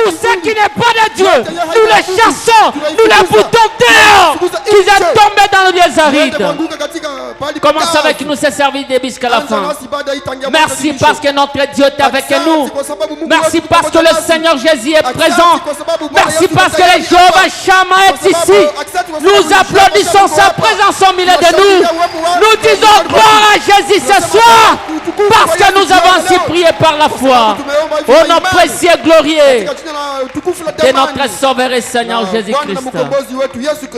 Tout ce qui n'est pas de Dieu, nous les chassons, nous les boutons dehors, qu'ils aient tombé dans le lieu aride. Commence avec nous ce service jusqu'à la fin. Merci parce que notre Dieu est avec nous. Merci parce que le Seigneur Jésus est présent. Merci parce que le Jéhovah Shammah est ici. Nous applaudissons sa présence au milieu de nous. Nous disons gloire à Jésus ce soir parce que nous avons ainsi prié par la foi. Au nom précieux et glorieux de notre Sauveur et Seigneur Jésus-Christ.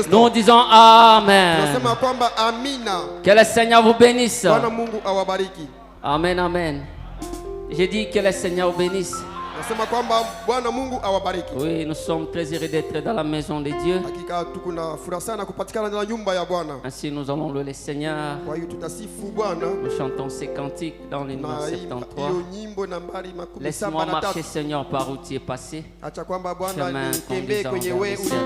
Nous disons Amen. Que le Seigneur vous bénisse. Amen, amen. J'ai dit que le Seigneur vous bénisse. Oui, nous sommes très heureux d'être dans la maison de Dieu. Ainsi nous allons louer le Seigneur. Nous chantons ces cantiques dans les numéros 73. Laisse-moi marcher, Seigneur, par où tu es passé. Chemin conduisant vers le ciel.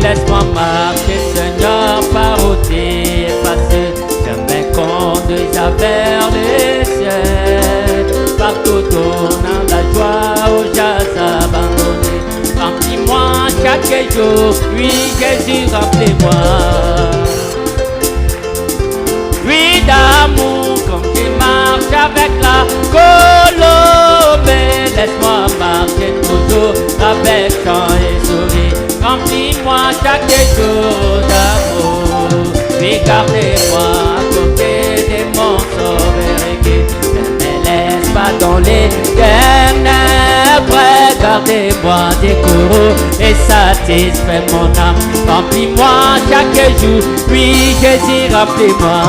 Laisse-moi marcher, Seigneur, par où tu es passé. Chemin conduisant vers les ciels. Partout tournant la joie où j'ai abandonné. Remplis-moi chaque jour, oui Jésus, remplis-moi. Oui d'amour, comme tu marches avec la colombe. Laisse-moi marcher toujours avec chant et sourire. Remplis-moi chaque jour d'amour. Puis gardez-moi à côté de mon sauveur et guide. Ne me laisse pas dans les ténèbres. Gardez-moi des courroux et satisfais mon âme. Remplis-moi chaque jour. Oui, Jésus, remplis-moi.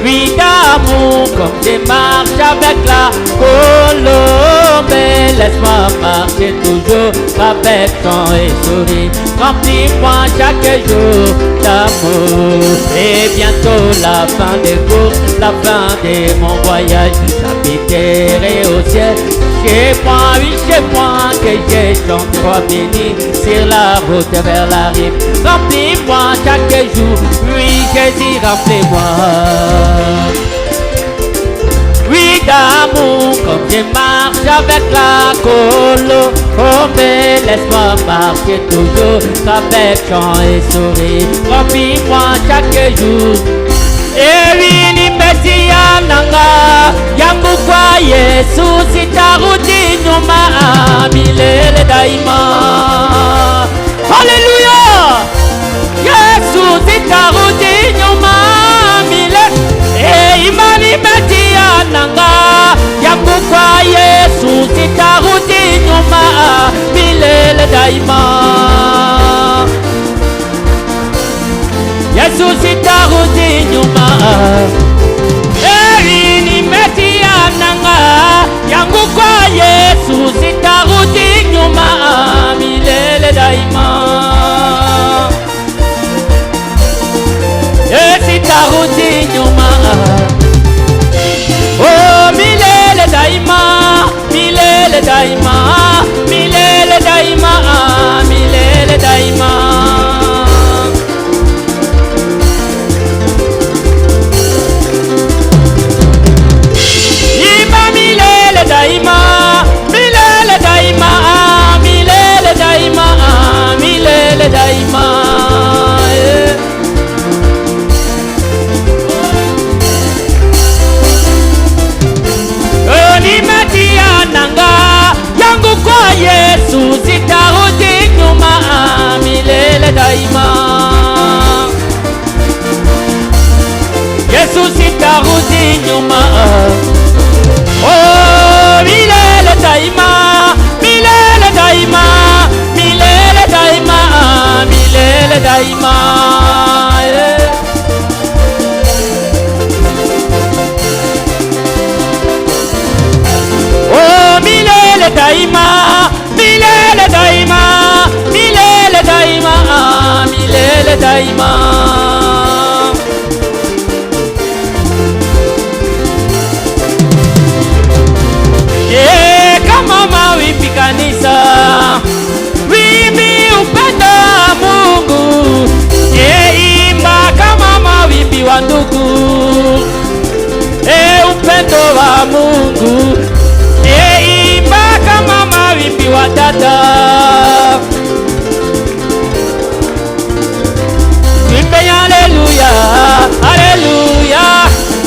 Oui d'amour, comme je marche avec la colombe. Laisse-moi marcher toujours avec ton et sourire. Remplis-moi chaque jour d'amour. Et bientôt la fin des courses, la fin de mon voyage. J'habiterai au ciel. Chez moi, oui chez moi, que j'ai chante toi béni sur la route vers la rive. Remplis-moi chaque jour, oui Jésus, remplis-moi. Oui d'amour, comme je marche avec la colombe. Laisse-moi marcher toujours avec chant et sourire. Remplis-moi chaque jour. Ewini mesia nanga yangu kwa Yesu sitarudi nyuma milele daima. Haleluya! Yesu sitarudi nyuma milele. Imani mesia nanga yangu kwa Yesu sitarudi nyuma milele daima. Yesu sitarudi nyuma. Nimetia nanga yangu kwa Yesu sitarudi nyuma milele daima. Sitarudi nyuma. Oh milele daima, milele daima, milele daima, milele daima. Daima, milele daima, milele daima, milele daima. Nimetia nanga yangu kwa Yesu sitarudi nyuma milele daima. Yesu sitarudi nyuma. Oh milele daima, milele daima, milele daima, milele daima. Oh milele daima, milele daima, milele daima, milele daima. Mungu. Imba kama mawimbi wa dada. Tumbe haleluya, haleluya,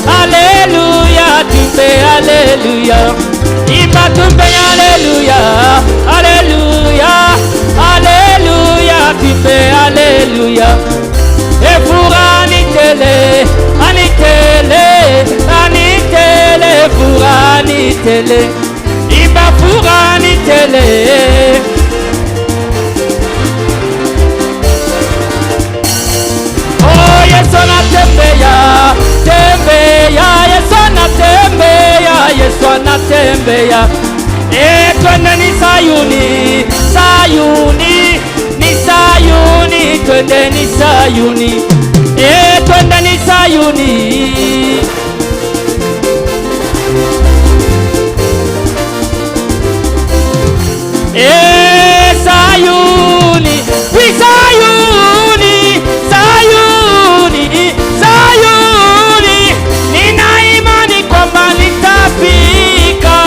haleluya, tumbe haleluya. Imba tumbe haleluya, haleluya, haleluya, tumbe haleluya. Efura anitele, anitele, anitele, fura anitele. Imba fura anitele. Oh Yesu anatembea, tembea, Yesu anatembea, Yesu anatembea. Twende ni Sayuni, Sayuni, ni Sayuni, twende ni Sayuni. Twende ni Sayuni. Sayuni, we Sayuni, Sayuni, Sayuni. Nina imani kwamba nitafika.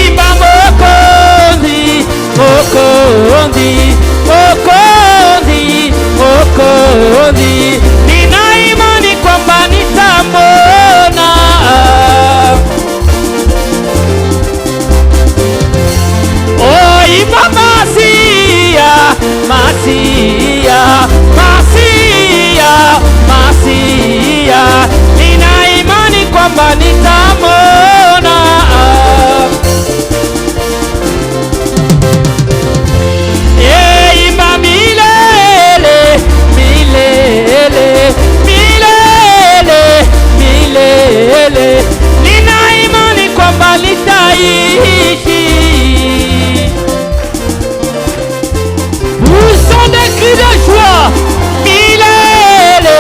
Imba Mwokozi, Mwokozi, Mwokozi, Mwokozi. Nina imani kwamba nitamwona. Imba Masia, Masia, Masia, Masia. Nina imani kwamba nitamwona. Imba milele, milele, milele, milele. Nina imani kwamba nitaishi. Des cris de joie, milele,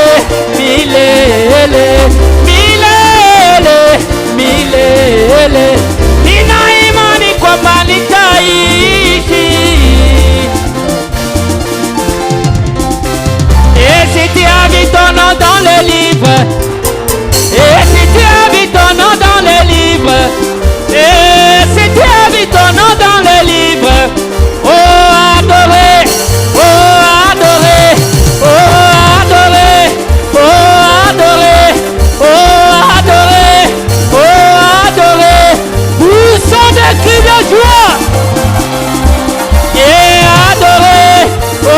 milele, milele, milele. Nina imani kwamba nitaishi. Et si tu as mis ton nom dans les livres, et si tu as mis ton nom dans les livres, et si tu as mis ton nom dans les livres, oh adoré. Cris de joie et adoré, oh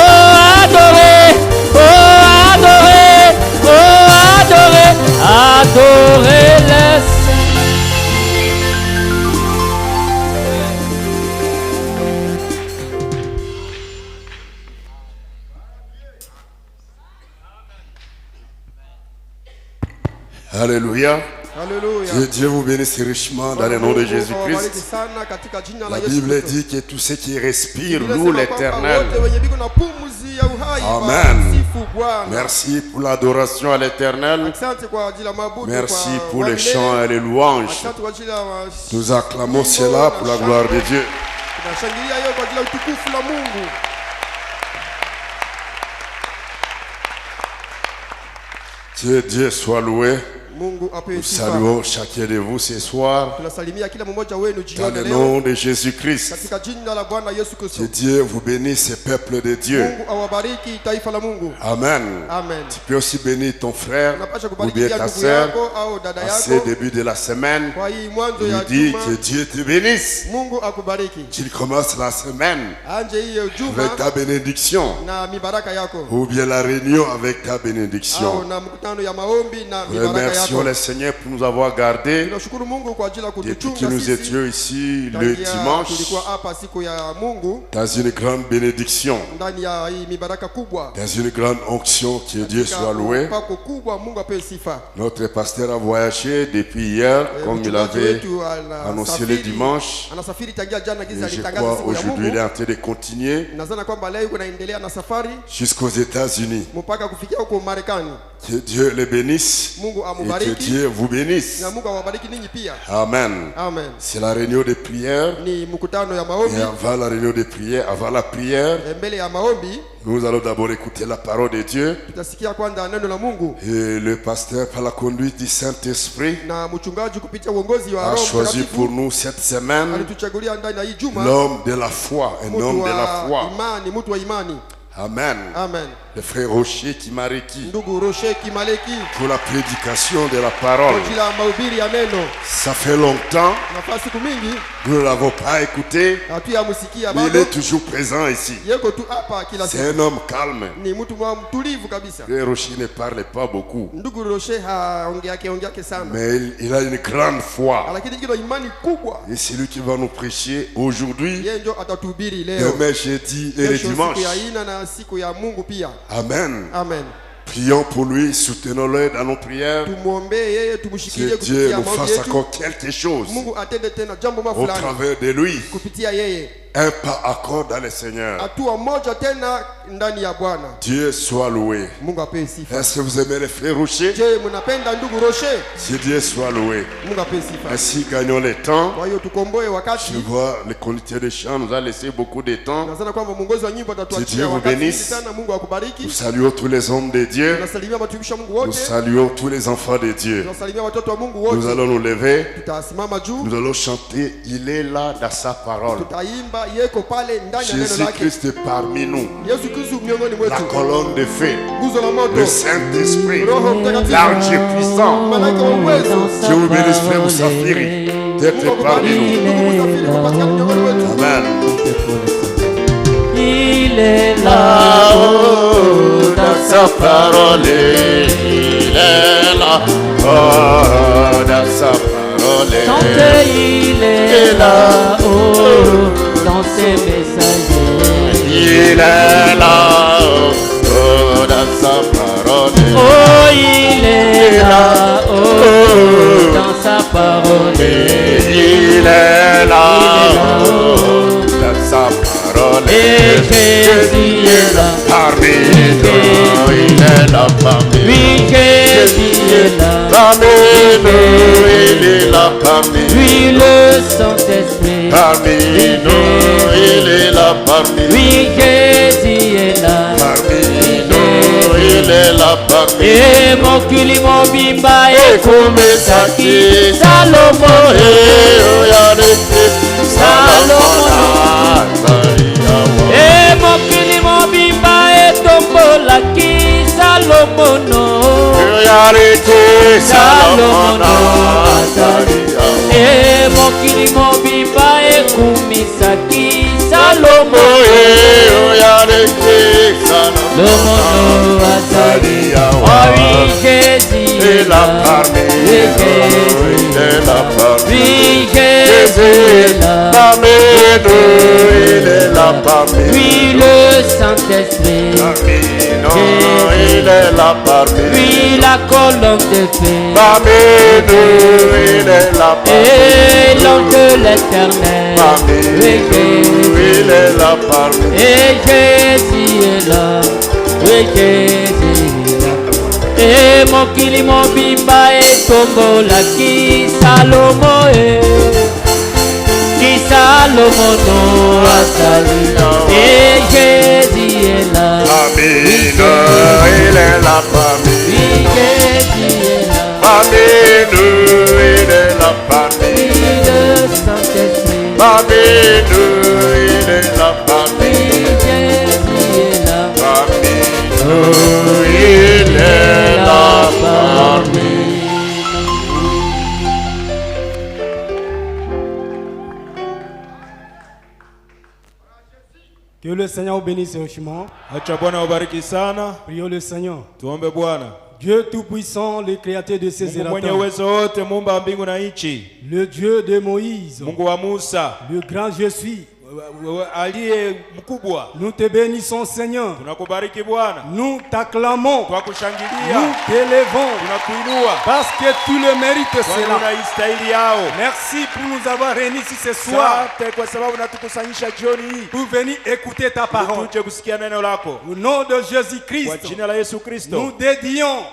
adoré, oh adoré, oh adoré, adoré le Alléluia. Alléluia. Que Dieu vous bénisse richement dans le nom de Jésus-Christ. La Bible dit que tout ce qui respire loue l'Éternel. Amen. Merci pour l'adoration à l'Éternel. Merci pour les chants et les louanges. Nous acclamons cela pour la gloire de Dieu. Que Dieu soit loué. Nous saluons chacun de vous ce soir dans le nom de Jésus-Christ. Que Dieu vous bénisse, ce peuple de Dieu. Amen. Tu peux aussi bénir ton frère ou bien ta sœur à ce début de la semaine. Il dit que Dieu te bénisse. Qu'il commence la semaine avec ta bénédiction ou bien la réunion avec ta bénédiction. Remercions le Seigneur pour nous avoir gardés depuis que nous étions ici le dimanche dans une grande bénédiction, dans une grande onction. Que Dieu soit loué. Notre pasteur a voyagé depuis hier comme il avait annoncé le dimanche, et je crois aujourd'hui il est en train de continuer jusqu'aux États-Unis. Que Dieu les bénisse. Et que Dieu vous bénisse. Amen. C'est la réunion de prière. Et avant la réunion de prière, avant la prière, nous allons d'abord écouter la parole de Dieu. Et le pasteur, par la conduite du Saint-Esprit, a choisi pour nous cette semaine l'homme de la foi, un homme de la foi. Amen. Amen. Le frère Rocher Kimaleki pour la prédication de la parole. Ça fait longtemps nous ne l'avons pas écouté, mais il est toujours présent ici. C'est un homme calme. Frère Rocher ne parle pas beaucoup, mais il a une grande foi. Et c'est lui qui va nous prêcher aujourd'hui, demain jeudi et le dimanche. Amen. Amen. Prions pour lui, soutenons-le dans nos prières. Que Dieu nous fasse encore quelque chose au travers de lui. Un pas accord dans le Seigneur. Dieu soit loué. Est-ce que vous aimez les frères Rocher? Si Dieu soit loué. Ainsi gagnons le temps. Je vois le conducteur de chant nous a laissé beaucoup de temps. Que Dieu vous bénisse. Nous saluons tous les hommes de Dieu. Nous saluons tous les enfants de Dieu. Nous allons nous lever. Nous allons chanter. Il est là dans sa parole. Jésus-Christ est parmi nous. La colonne de feu, le Saint-Esprit, l'arche puissant. Je vous bénisse, frère Moussafiri, d'être parmi nous. Amen. Il est là-haut dans sa parole. Il est là-haut dans sa parole. Chantez, il est là-haut dans ses messagers. Il est là-haut dans sa parole. Oh, il est là-haut dans sa parole. Il est là-haut dans sa parole. Et Jésus est là parmi nous. Il est là parmi nous. Oui, Jésus est là parmi nous. Il est là parmi nous. Oui, le Saint-Esprit parmi nous. Il est là parmi nous. Oui, Jésus est là parmi nous. Il est là parmi nous. Et mon kili mon bimba et comme ça qui Salomon et Oyareke Salomon et mon kili mon bimba et tombola qui Salomon Oyareke Salomon et mon kili mon bimba et kumisa qui Salomon Oyareke Salomon Azali oh oui Jésus est là parmi nous. Il est là parmi nous. Jésus est là parmi nous. Il est là parmi nous. Oui le Saint-Esprit parmi nous. Il est là parmi nous. Oui la colonne de feu parmi nous. Il est là parmi nous. Et l'ange de l'Éternel parmi nous. Il est là parmi nous. Et Jésus est là. Oui Jésus est là. Et mon kili mon bimba et tombola qui Salomon no asali et Jésus est là parmi nous. Il est là parmi nous. Oui Jésus est là parmi nous. Il est là parmi nous. Le Saint-Esprit parmi nous. Il est là parmi nous. Jésus est là parmi nous. Il est là parmi nous. Que le Seigneur vous bénisse richement. Prions le Seigneur. Dieu Tout-Puissant, le Créateur de ces et la terre. Le Dieu de Moïse. Le grand je suis. Nous te bénissons, Seigneur. Nous t'acclamons. Nous t'élevons. Parce que tu le mérites, cela. Merci pour nous avoir réunis ici ce soir. Pour venir écouter ta parole. Au nom de Jésus-Christ, nous dédions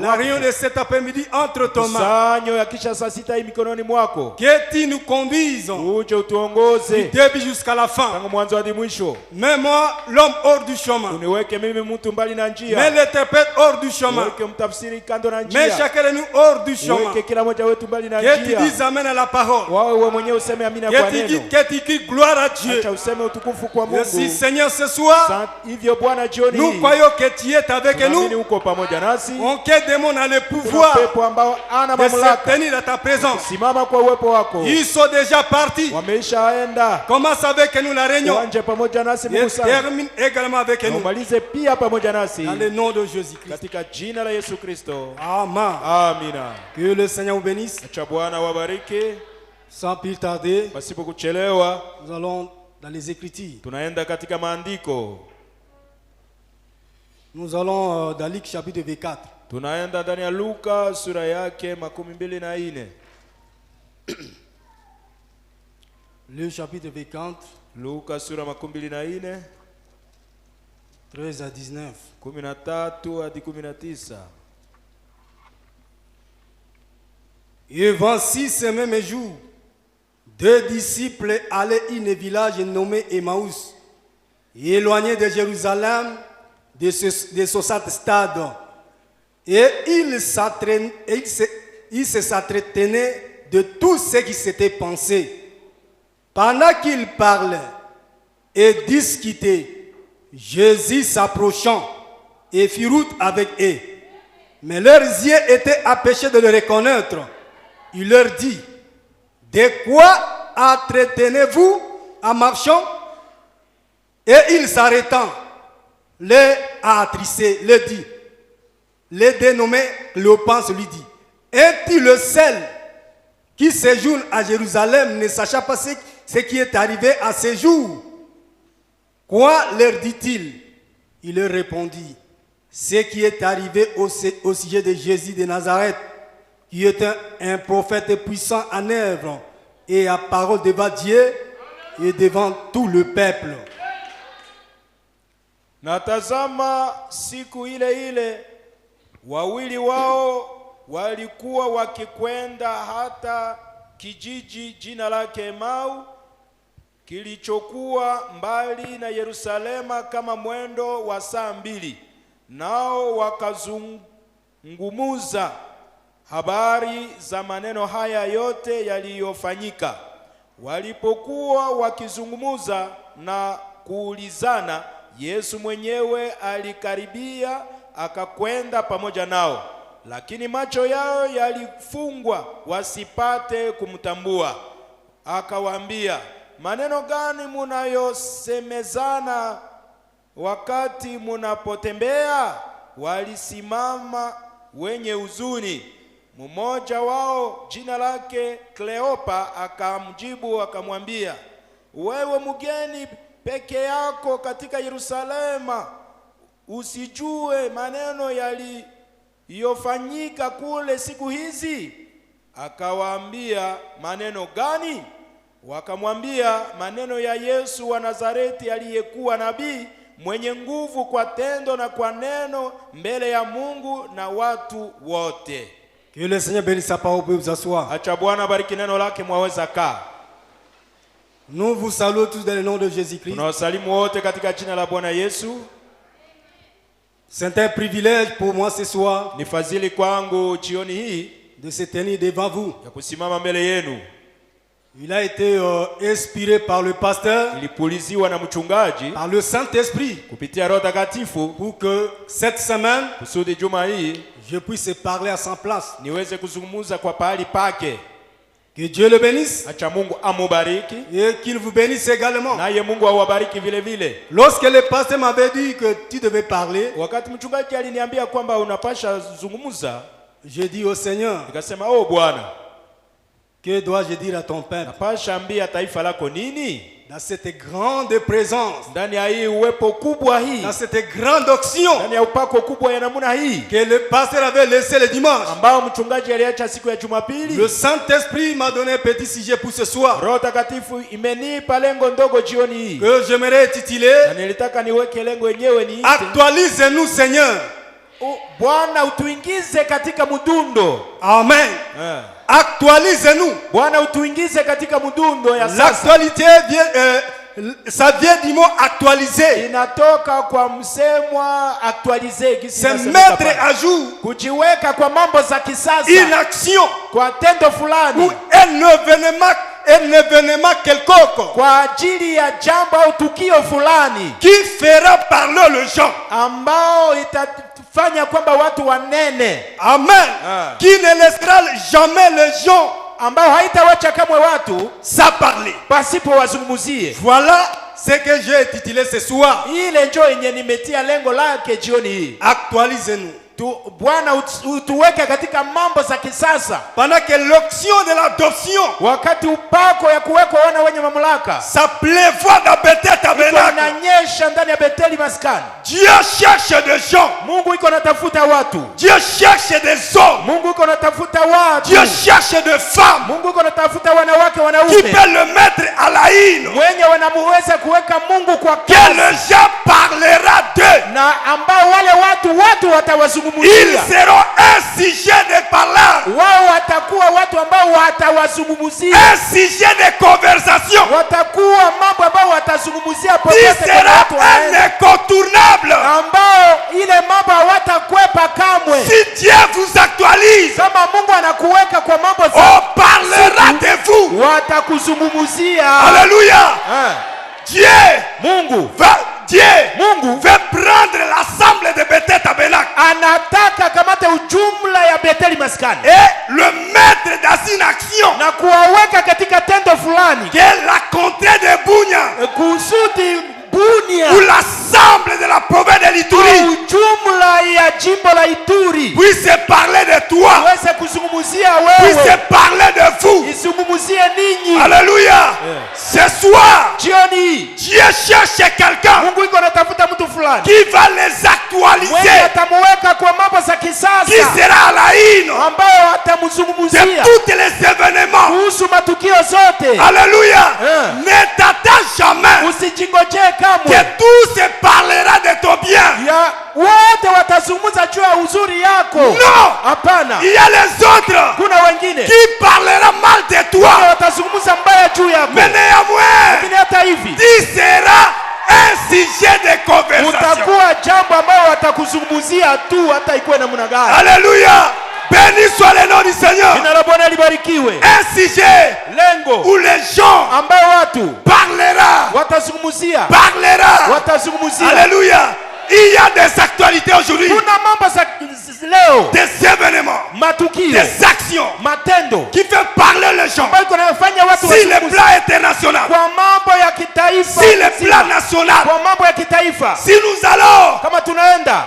la réunion de cet après-midi entre tes mains. Que tu nous conduises du début jusqu'à la fin. Mais moi, l'homme hors du chemin. Mais l'interprète hors du chemin. Mais chacun de nous hors du chemin. Que tu dises amen à la parole. Que tu dises gloire à Dieu. Merci Seigneur ce soir. Nous croyons que tu es avec nous. On te demande le pouvoir de se tenir à ta présence. Ils sont déjà partis. Commence avec nous la réunion. Et termine également avec nous. Dans le nom de Jésus-Christ. Amen. Que le Seigneur vous bénisse. Sans plus tarder, nous allons dans les Écritures. Nous allons dans Luc chapitre 24. Le chapitre 24, 13 à 19. Et voici ce même jour, deux disciples allaient à un village nommé Emmaüs, éloigné de Jérusalem, de ce stade. Et ils se s'entretenaient de tout ce qui s'était pensé. Pendant qu'ils parlaient et discutaient, Jésus s'approchant et fit route avec eux. Mais leurs yeux étaient empêchés de le reconnaître. Il leur dit: de quoi entretenez-vous en marchant? Et il s'arrêtant, les a attrissés, le dit. Les dénommé Cléopas lui dit: es-tu le seul qui séjourne à Jérusalem, ne sachant pas ce qui est arrivé à ce jour? Quoi leur dit-il? Il leur répondit: ce qui est arrivé au sujet de Jésus de Nazareth, qui était un prophète puissant en œuvre et à parole devant Dieu et devant tout le peuple. Natazama siku ile wawili wao walikuwa wakikwenda hata kijiji jina lake Emau, kilichokuwa mbali na Yerusalema kama mwendo wa saa 2. Nao wakazungumuza habari za maneno haya yote yaliyofanyika. Walipokuwa wakizungumuza na kuulizana, Yesu mwenyewe alikaribia akakwenda pamoja nao, lakini macho yao yalifungwa wasipate kumtambua. Akawaambia, maneno gani munayosemezana wakati munapotembea? Walisimama wenye huzuni. Mmoja wao jina lake Kleopa akamjibu akamwambia, wewe mgeni peke yako katika Yerusalema, usijue maneno yaliyofanyika kule siku hizi? Akawaambia, maneno gani? Wakamwambia, maneno ya Yesu wa Nazareti aliyekuwa nabii, mwenye nguvu kwa tendo na kwa neno mbele ya Mungu na watu wote. Que le Seigneur bénisse sa parole, vous asseoir. Acha Bwana bariki neno lake, mwaweza kaa. Nous vous saluons tous dans le nom de Jésus-Christ. Tunawasalimu wote katika jina la Bwana Yesu. C'est un privilège pour moi ce soir. Ni fadhili kwangu jioni hii de se tenir devant vous. ya kusimama mbele yenu. Il a été inspiré par le pasteur, ilipuliziwa na mchungaji, par le Saint-Esprit, kupitia Roho Takatifu, pour que cette semaine, kusudi juma hii, je puisse parler à sa place. niweze kuzungumza kwa pahali pake. Que Dieu le bénisse. Acha Mungu amubariki. Et qu'il vous bénisse également. Naye Mungu awabariki vile vile. Lorsque le pasteur m'avait dit que tu devais parler, wakati mchungaji aliniambia kwamba unapasha zungumza, j'ai dit au Seigneur, nikasema, oh Bwana, Que dois-je dire à ton peuple? Napasha ambia taifa lako nini? Dans cette grande présence, ndani ya hii uwepo kubwa hii, dans cette grande onction, ndani ya upako kubwa ya namna hii, que le pasteur avait laissé le dimanche, ambao mchungaji aliacha siku ya Jumapili. Le Saint-Esprit m'a donné un petit sujet pour ce soir. Roho Takatifu imenipa lengo ndogo jioni hii, que j'aimerais intituler, na nilitaka niweke lengo yenyewe ni actualise-nous Seigneur. Bwana utuingize katika mdundo. Amen. Actualise-nous. Bwana utuingize katika mdundo ya sasa. L'actualité vient ça vient du mot actualiser. Inatoka kwa msemwa actualiser. C'est mettre à jour. Kujiweka kwa mambo za kisasa. Une action. Kwa tendo fulani. Ou un événement quelconque. Kwa ajili ya jambo au tukio fulani. Qui fera parler les gens. Ambao itafanya kwamba watu wanene. Amen. Qui ne laissera jamais les gens, ambao haitawacha kamwe watu sans parler, pasipo wazungumzie. Voilà ce que j'ai intitulé ce soir. Ile njoo yenye nimetia lengo lake jioni hii. Actualisez-nous. Bwana utuweke katika mambo za kisasa. Pendant que l'onction de l'adoption, wakati upako ya kuwekwa wana wenye mamlaka, ça pleuvoit dans Bethel tabernacle, inanyesha ndani ya Betheli maskani. Dieu cherche des gens. Mungu iko natafuta watu. Dieu cherche des hommes. Mungu iko natafuta watu. Dieu cherche des femmes. Mungu iko natafuta wanawake wanaume. Qui peut le mettre à la haine. Mwenye wanamuweza kuweka Mungu kwa kazi. Que les gens parlera d'eux. Na ambao wale watu watawazungumzia. Ils seront un sujet de parler. Wao watakuwa watu ambao watawazungumzia. Un sujet de conversation. Watakuwa mambo ambao watazungumzia popote. Il sera un incontournable. Ambao ile mambo hawatakwepa kamwe. Si Dieu vous actualise, kama Mungu anakuweka kwa mambo on parlera de vous. Watakuzungumzia. Alléluia. Dieu, Mungu veut prendre l'assemblée de Bethel tabernacle. Anataka kamata ujumla ya Betheli maskani. Et le mettre dans une action. Na kuwaweka katika tendo fulani. Que la contrée de Bunia. Kusudi Bunia. Ou l'assemblée de la province de l'Ituri. Ujumla ya jimbo la Ituri. Puisse parler de toi. Weze kuzungumzia wewe. Puisse parler de vous. Izungumzie ninyi. Alléluia. Ce soir, jioni, Dieu cherche quelqu'un. Mungu iko natafuta mtu fulani. Qui va les actualiser. Mwenye atamweka kwa mambo za kisasa. Qui sera à la haine. Ambao atamzungumzia. De tous les événements. Kuhusu matukio zote. Alléluia. Ne t'attends jamais. Usijingoje kamwe. Que tout se parlera de ton bien. Ya wote watazungumza juu ya uzuri yako. Non. Hapana. Il y a les autres. Kuna wengine. Qui parlera mal de toi. Watazungumza mbaya juu yako. Mais néanmoins. Lakini hata hivi. Tu seras un sujet de conversation. Utakuwa jambo ambao watakuzungumzia tu hata ikuwe namna gani. Alléluia. Béni soit le nom du Seigneur. Jina la Bwana libarikiwe. Un sujet. Lengo. Où les gens. Ambao watu. Parlera. Watazungumzia. Parlera. Watazungumzia. Alléluia. Il y a des actualités aujourd'hui. Kuna mambo za leo. Des événements. Matukio. Des actions. Matendo. Qui fait parler les gens. Ambayo kunafanya watu si le plan international. Kwa mambo ya kitaifa. Si le plan national. Kwa mambo ya kitaifa. Si nous allons. Kama tunaenda.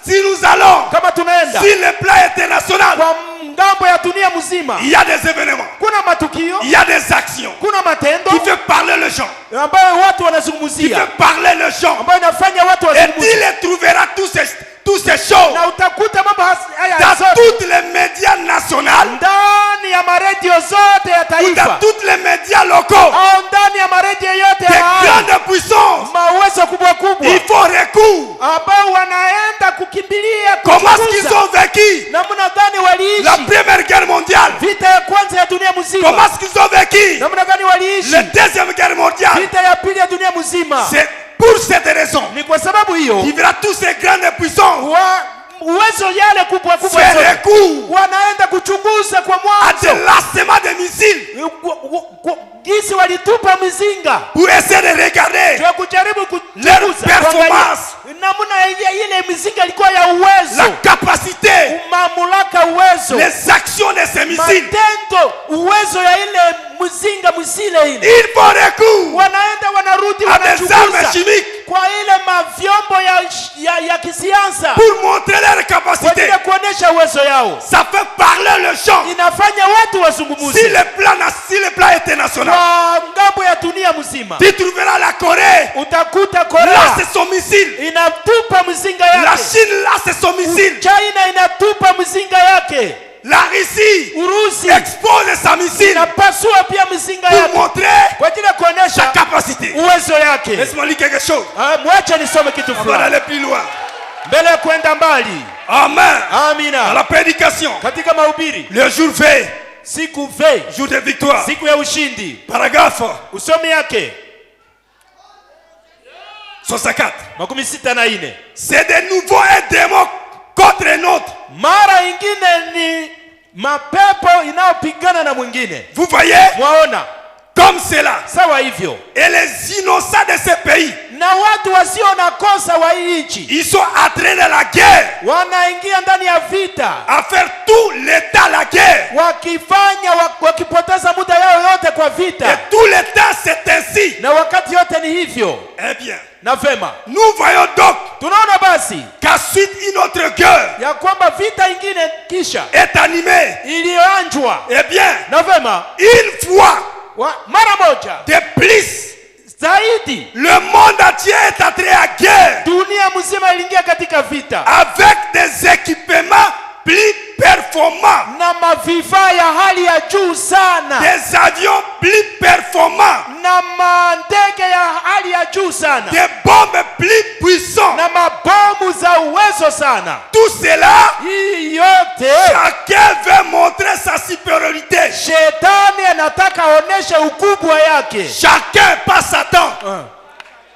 Si nous allons. Kama tunaenda. Si le plan international. Kwa ngambo ya dunia mzima. Il y a des événements. Kuna matukio. Il y a des actions. Kuna matendo. Qui fait parler les gens. Ambayo watu wanazungumzia. Qui fait parler les gens. Ambayo inafanya watu wazungumzie. Et il les trouvera tous ces choses. Na utakuta mambo haya dans toutes les médias nationaux. Ndani ya maredio zote ya taifa. Dans tous les médias locaux. Au ndani ya maredio yote ya grandes puissances. Mauwezo kubwa kubwa. Il faut recours. Ambao wanaenda kukimbilia comment est-ce qu'ils ont vécu? Namna gani waliishi? La première guerre mondiale. Vita ya kwanza ya dunia mzima. Comment est-ce qu'ils ont vécu? Namna gani waliishi? La deuxième guerre mondiale. Vita ya pili ya dunia mzima. C'est pour cette raison. Ni kwa sababu hiyo. Il verra tous ces grandes puissances. Uwezo yale kubwa kubwa wanaenda kuchunguza kwa mwanzo. À lancement de missiles. Gisi walitupa mizinga. Pour essayer de regarder. Kwa kujaribu kuchunguza leur performance. Namna ile mizinga ilikuwa ya uwezo. La capacité. Mamlaka uwezo. Les actions de ces missiles. Matendo uwezo ya ile mzinga msile ile. Il faut recours. Wanaenda wanarudi wanachunguza. À des armes chimiques. Kwa ile mavyombo ya kisiasa. Pour montrer leur capacité. Kwa kuonesha uwezo yao. Ça fait parler le champ. Inafanya watu wazungumuze. Si le plan était national, kwa ngambo ya dunia mzima, tu trouveras la Corée. Utakuta Korea. Là c'est son missile. Inatupa mzinga yake. La Chine là c'est son missile. China inatupa mzinga yake. La Russie Urusi expose sa missile inapasua pia mzinga pour yake montrer kwa ajili ya kuonesha sa capacité. uwezo yake. Laisse-moi lire quelque chose. Mwacha nisome kitu On va fulani aller plus loin. mbele ya kwenda mbali. Amen. Amina. Dans la prédication, Katika mahubiri, le jour V, siku V, jour de victoire, siku ya ushindi, paragraphe usomi yake 64. 64. C'est de nouveau un démon contre un autre. Mara ingine ni mapepo inayopigana na mwingine. Vous voyez? Mwaona Comme cela. sawa hivyo. Et les innocents de ce pays, Na watu wasio na kosa wa hii nchi, ils sont entrés dans la guerre, wanaingia ndani ya vita, à faire tout l'état la guerre. wakipoteza muda yao yote kwa vita. Et tout le temps c'est ainsi. Na wakati yote ni hivyo. Eh bien, Na vema, nous voyons donc tunaona basi qu'ensuite une autre guerre ya kwamba vita ingine kisha est animée. iliyoanjwa. Eh bien, Na vema, une fois mara moja de plus, zaidi, le monde entier est entré à guerre dunia mzima iliingia katika vita avec des équipements plus performants, na mavifaa ya hali ya juu sana, des avions plus performants, na mandege ya hali ya juu sana, des bombes plus puissantes. na mabomu za uwezo sana. Tout cela, Hii yote chacun veut montrer sa supériorité. shetani anataka aoneshe ukubwa yake. Chacun, pas Satan.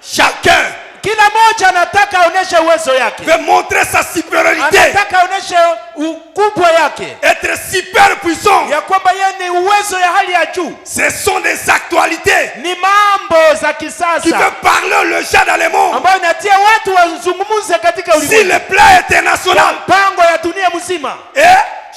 Chacun Kila moja anataka aoneshe uwezo yake, veut montrer sa supériorité. anataka aoneshe ukubwa yake, Être super puissant. ya kwamba yeye ni uwezo ya hali ya juu. Ce sont des actualités Ni mambo za qui kisasa veulent parler le chat dans le monde. ambayo inatia watu wazungumuze katika Si ulimwengu, le plan international mpango ya dunia mzima. et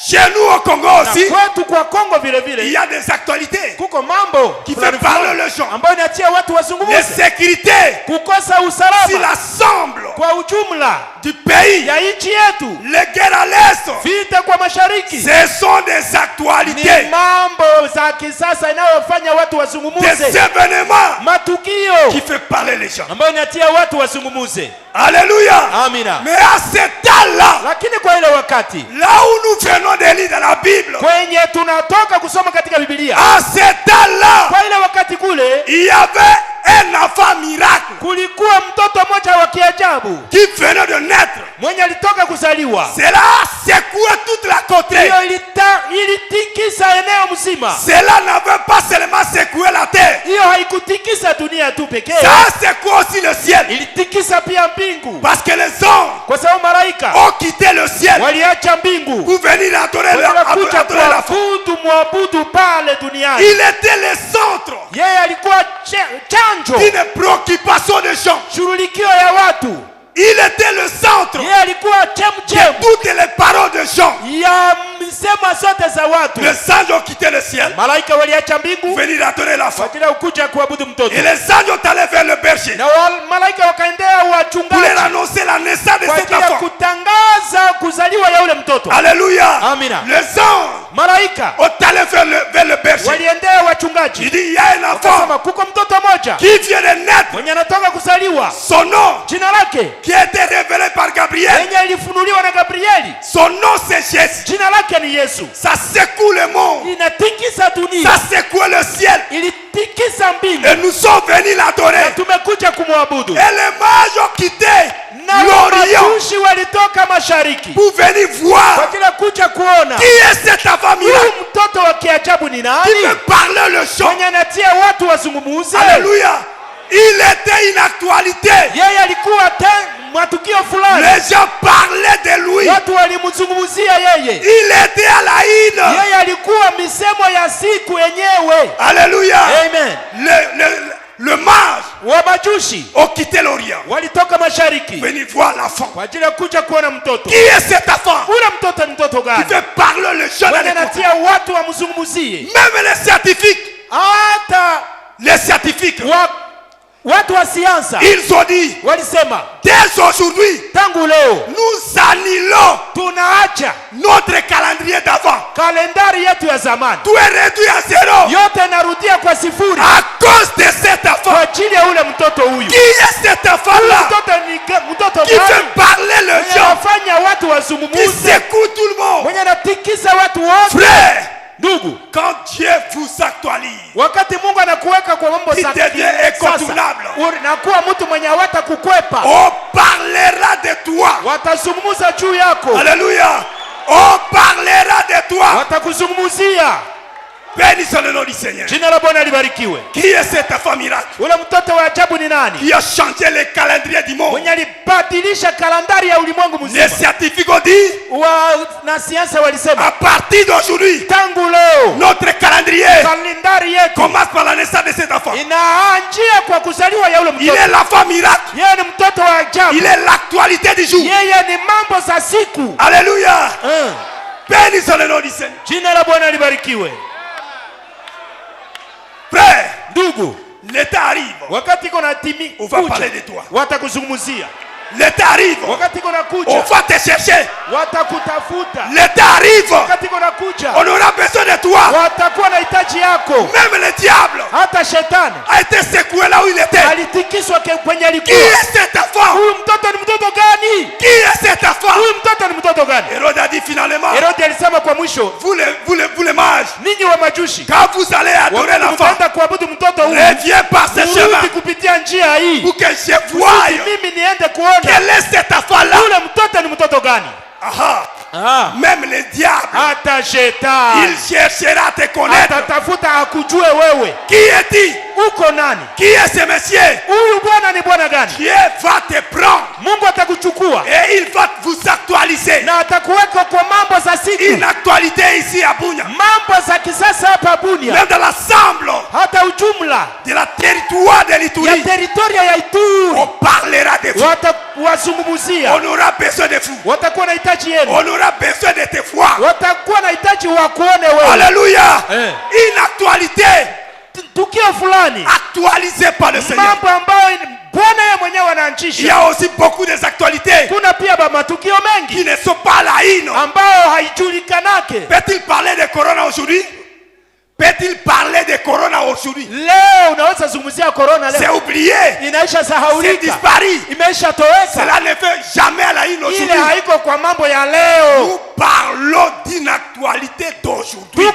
chez nous au Congo Na aussi, kwetu kwa Kongo vile il vile y a des actualités kuko mambo qui fulani fait parler fulani le champ. ambayo inatia watu Les wazungumuze. sécurités, Kukosa si usalama l'ensemble kwa ujumla du pays, ya nchi yetu, les guerres à l'est, vita kwa mashariki, ce sont des ni actualités, mambo za kisasa inayofanya watu des wazungumuze, événements matukio qui fait parler les gens. ambayo inatia watu wazungumuze. Alléluia. Amina. Mais à ce temps-là, Lakini kwa ile wakati là où nous venons de lire dans la Bible, kwenye tunatoka kusoma katika Biblia, à ce temps-là, kwa ile wakati kule il y avait un enfant miracle kulikuwa mtoto mmoja wa kiajabu qui venait de naître. mwenye alitoka kuzaliwa. Cela secouait toute la côte. Hiyo ilitikisa eneo mzima. Cela n'avait pas seulement secoué la terre, Hiyo haikutikisa dunia tu pekee, ça secouait aussi le ciel. ilitikisa pia mbingu, Parce que les anges kwa sababu malaika ont quitté le ciel waliacha mbingu pour venir adorer la kuja femme. mwabudu pale duniani. Il était le centre Yeye alikuwa chanjo, d'une préoccupation des gens. shughulikio ya watu. Il était le centre Yeye alikuwa chemchem de toutes les paroles des gens. ya misema zote za watu. Les anges ont quitté le ciel Malaika waliacha pour mbingu venir adorer la kwa femme. ajili ya kuja kuabudu mtoto, Et les anges ont allé vers le berger na malaika wakaendea pour leur wachungaji annoncer la naissance de kwa cet ajili ya enfant. kutangaza kuzaliwa ya ule mtoto. Alléluia. Amina. Les anges Malaika ont allé vers le berger. waliendea Il wachungaji, dit, il y a un enfant wakasema kuko mtoto moja qui vient de naître. mwenye anatoka kuzaliwa, Son nom jina lake qui a été révélé par Gabriel. yenye ilifunuliwa na Gabrieli, Son nom c'est Jésus. jina lake ni Yesu. Ça secoue le monde. Inatikisa dunia, Ça secoue le ciel. ilitikisa mbingu, Et nous sommes venus na l'adorer. tumekuja kumwabudu. Et les mages ont quitté Na l'Orient majushi walitoka mashariki pour venir kwa voir ajili ya kuja kuona qui est cet enfant miracle huyu mtoto wa kiajabu ni qui nani, peut parler le chant. mwenye anatia watu wazungumuze. Alléluia. Il était une actualité. Yeye alikuwa matukio fulani, Les gens parlaient de lui. watu walimzungumzia yeye. Il était à la une. Yeye alikuwa misemo ya siku yenyewe. Alléluia. Amen. Le mage Wa majushi ont quitté l'Orient. walitoka mashariki Venir voir l'enfant. kwa ajili ya kuja kuona mtoto. Qui est cet enfant Ule mtoto ni mtoto qui gani fait parler le chant dans mwenye les prophètes? anatia watu wamzungumzie? Même les scientifiques. Hata Les scientifiques. Watu wa siasa ils ont dit, walisema, dès aujourd'hui, tangu leo nous annulons tunaacha notre calendrier d'avant. kalendari yetu ya zamani. Tout est réduit à zéro. Yote narudia kwa sifuri. À cause de cet enfant. Kwa ajili ya ule mtoto huyu. Qui est cet enfant-là? Mtoto qui fait parler les gens, qui secoue tout le monde. Frère, quand Dieu vous actualise, il devient incontournable. On parlera de toi. Alléluia. On parlera de toi. Béni soit le nom du Seigneur. Qui est cette femme miracle? Qui a changé les calendriers du monde. Les scientifiques ont dit, à partir d'aujourd'hui, notre calendrier commence par la naissance de cet enfant. Il est la femme miracle. Il est l'actualité du jour. Alléluia. Béni soit le nom du Seigneur. Frère, l'état arrive. On va parler de toi. L'état arrive. On va te chercher. L'état arrive. On aura besoin de toi. Même le diable a été secoué là où il était. Qui est cet enfant? Qui est cet enfant? Hérode a dit finalement, vous les mages, quand vous allez adorer l'enfant, reviens par ce chemin pour que je voie quel est cet enfant-là. Même le diable, il cherchera à te connaître. Qui est-il? Qui est ce monsieur? Dieu va te prendre et il va vous actualiser. Une actualité ici à Bunia, même dans l'ensemble de la territoire de l'Ituri, on parlera de vous. On aura besoin de vous. On aura besoin de te voir. Alléluia. Une actualité actualisée par le Seigneur. Il y a aussi beaucoup des actualités qui ne sont pas la haine. Peut-il parler de Corona aujourd'hui? Peut-il parler de Corona aujourd'hui? C'est oublié. C'est disparu. Cela ne fait jamais la haine aujourd'hui. Nous parlons d'une actualité d'aujourd'hui.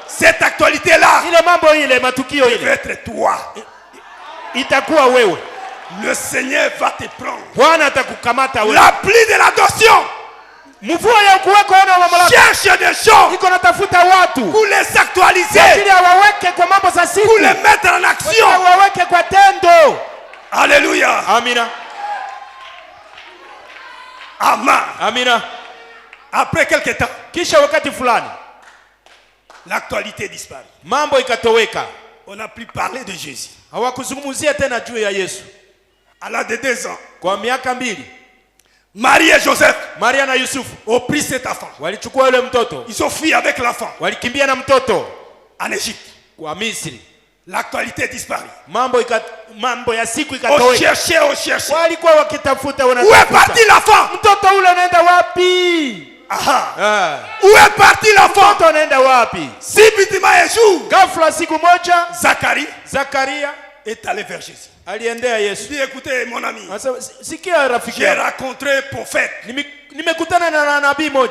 Cette actualité-là peut être toi. Le Seigneur va te prendre. La pluie de l'adoption cherche des gens pour les actualiser, pour les mettre en action. Alléluia. Amen. Après quelques temps, l'actualité disparaît. On n'a plus parlé de Jésus. À l'âge de 2 ans, Marie et Joseph ont pris cet enfant. Ils ont fui avec l'enfant en Égypte. L'actualité disparaît. On cherchait. Où est parti l'enfant? Où est parti l'enfant? Si vite un jour, Zacharie est allé vers Jésus. Il dit, écoutez mon ami, j'ai rencontré un prophète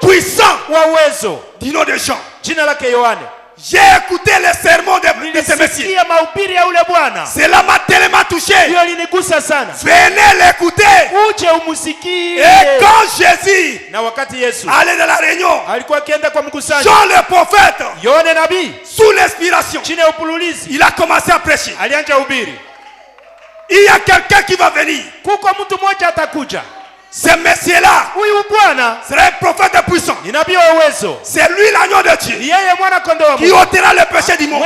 puissant du nom de Jean. J'ai écouté les sermons de ce messieurs. Cela m'a tellement touché. Venez l'écouter. Et quand Jésus allait dans la réunion, Jean le prophète, sous l'inspiration, il a commencé à prêcher. Il y a quelqu'un qui va venir. Ce monsieur-là sera un prophète puissant. C'est lui l'agneau de Dieu qui ôtera le péché du monde.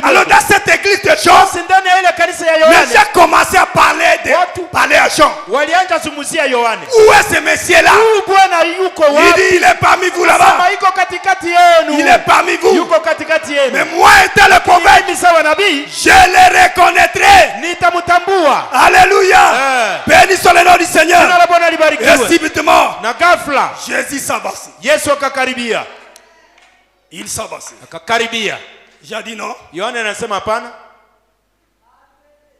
Alors dans cette église de Jean, les gens commencé à parler à Jean. Où est ce monsieur-là? Il dit, il est parmi vous là-bas. Il est parmi vous. Mais moi étant le prophète, nabii, je le reconnaîtrai. nitamtambua. Alléluia. Béni soit le nom du Seigneur. Jina la Bwana Et libarikiwe. subitement, Na ghafla Jésus s'avançait. Yesu akakaribia. Il s'avançait. Akakaribia. J'ai dit non. Yohana anasema hapana.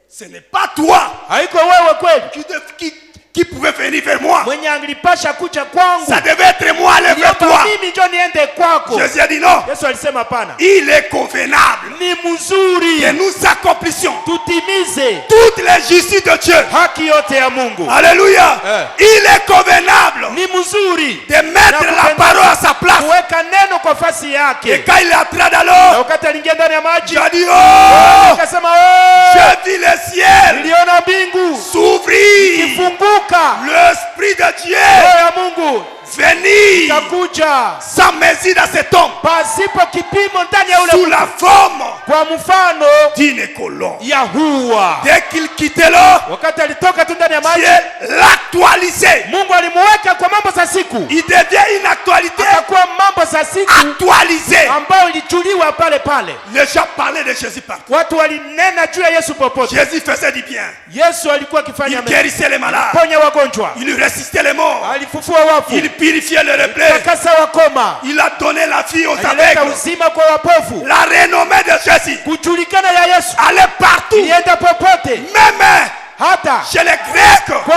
Ce n'est pas toi Haiko wewe kweli qui pouvait venir vers moi. mwenye angelipasha kuja kwangu. Ça devait être moi aller vers toi. Mimi ndio niende kwako. Jésus a dit non. Yesu alisema hapana. Il est convenable Ni mzuri que nous accomplissions tutimize toutes les justices de Dieu. haki yote ya Mungu. Alléluia. Il est convenable Ni mzuri de mettre la parole à sa place. kuweka neno kwa fasi Et yake. quand il est entré dans Na l'eau, wakati aliingia ndani ya maji, j'ai dit oh, akasema oh, je vis le ciel niliona mbingu s'ouvrir. kifunguka, L'Esprit de Dieu roho ya Mungu venir ikakuja sans mesure dans cet homme pasipo kipimo ndani ya ule sous mtu, la forme kwa mfano d'une colombe. ya hua. Dès qu'il quittait l'eau, Wakati alitoka tu ndani ya maji, Dieu l'actualisait. Mungu alimuweka kwa mambo za siku, Il devient une actualité akakuwa mambo za siku actualisée. ambayo ilichuliwa pale pale. Les gens parlaient de Jésus partout. Watu walinena juu ya Yesu popote. Jésus faisait du bien. Yesu alikuwa Il akifanya mema, guérissait les malades. ponya wagonjwa, Il ressuscitait les morts. alifufua wafu, Il purifiait les replets. takasa wakoma, Il a donné la vie aux alileta aveugles. uzima kwa wapofu. La renommée de Jésus Kujulikana ya Yesu allait partout. ilienda popote, Même hata chez les Grecs. kwa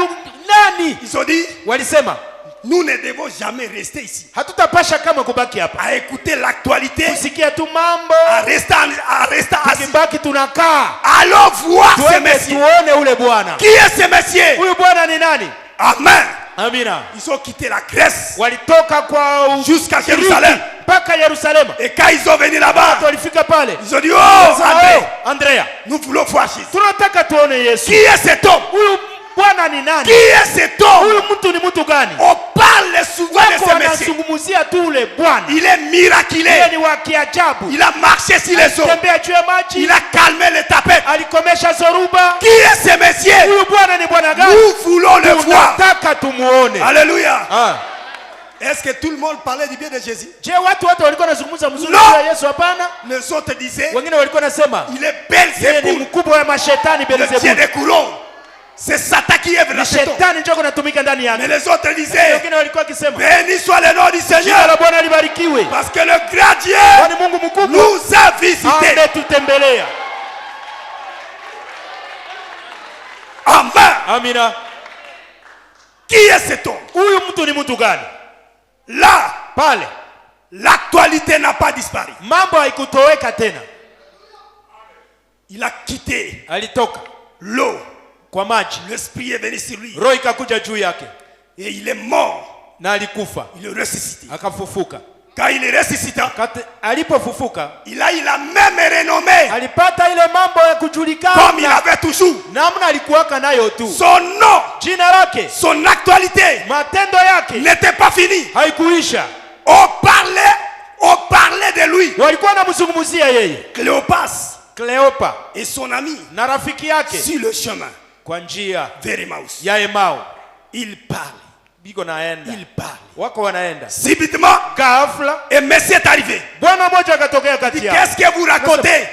Wayunani. Ils ont dit, Walisema nous ne devons jamais rester ici. hatutapasha kama kubaki hapa À écouter l'actualité, kusikia tu mambo, à rester assis. tukibaki tunakaa. Allons voir ce Tuende Messie. tuone ule Bwana. Qui est ce Messie? Huyu Bwana ni nani? Amen. Amina. Ils ont quitté la Grèce Walitoka kwa jusqu'à Jérusalem. mpaka Yerusalemu. Et quand ils sont venus là-bas, Watu walifika pale, ils ont dit, oh, André, Andrea, nous voulons voir Jésus. tunataka tuone Yesu. Qui est cet homme? Huyu Bwana ni Qui nani? est cet homme? Huyu mtu ni mtu gani? On parle souvent de Wako ce Messie. wanazungumzia tu ule Bwana. Il est miraculé. Yeye ni wa kiajabu. Il a marché sur les eaux. Alitembea juu ya maji, Il a calmé les tapettes. alikomesha zoruba. Qui est ce Messie? Huyu Bwana ni Bwana gani? Nous voulons le voir. Tunataka tumuone. Alléluia. Ah. Est-ce que tout le monde parlait du bien de Jésus? Je, watu wote walikuwa wanazungumza mzuri No. juu ya Yesu? Hapana. Les autres disaient, Wengine walikuwa nasema il est yeye ni Belzéboul, mkubwa wa mashetani, le dieu Beelzebul. des couronnes. C'est Satan qui œuvre Ni dans cet homme. shetani ndio kunatumika ndani Mais yake. les autres disaient, Wengine walikuwa wakisema béni soit le nom du jina Seigneur, la Bwana libarikiwe, parce que le grand Dieu kwani Mungu mkubwa nous a visités. ametutembelea. Amen. Amina. Qui est cet homme? Huyu mtu ni mtu gani? Là, Pale l'actualité n'a pas disparu. mambo haikutoweka tena, Il a quitté alitoka l'eau. kwa maji, L'esprit est venu sur lui. roho ikakuja juu yake Et il est mort. na alikufa, Il est ressuscité. akafufuka. Quand il est ressuscité, Alipofufuka il a eu la même renommée alipata ile mambo ya comme il kujulikana avait toujours. namna alikuwaka nayo tu. Son nom, Jina lake, son actualité matendo yake n'était pas finie. haikuisha. On parlait de lui. Walikuwa wanamzungumzia yeye, Cléopas Kleopa et son ami na rafiki yake, sur le chemin kwa njia vers Emmaüs. ya Emau. Il parle. Biko naenda, Il parle. wako wanaenda. Subitement, Ghafla un Messie est arrivé. bwana mmoja akatokea Il dit, kati yao. qu'est-ce que vous racontez?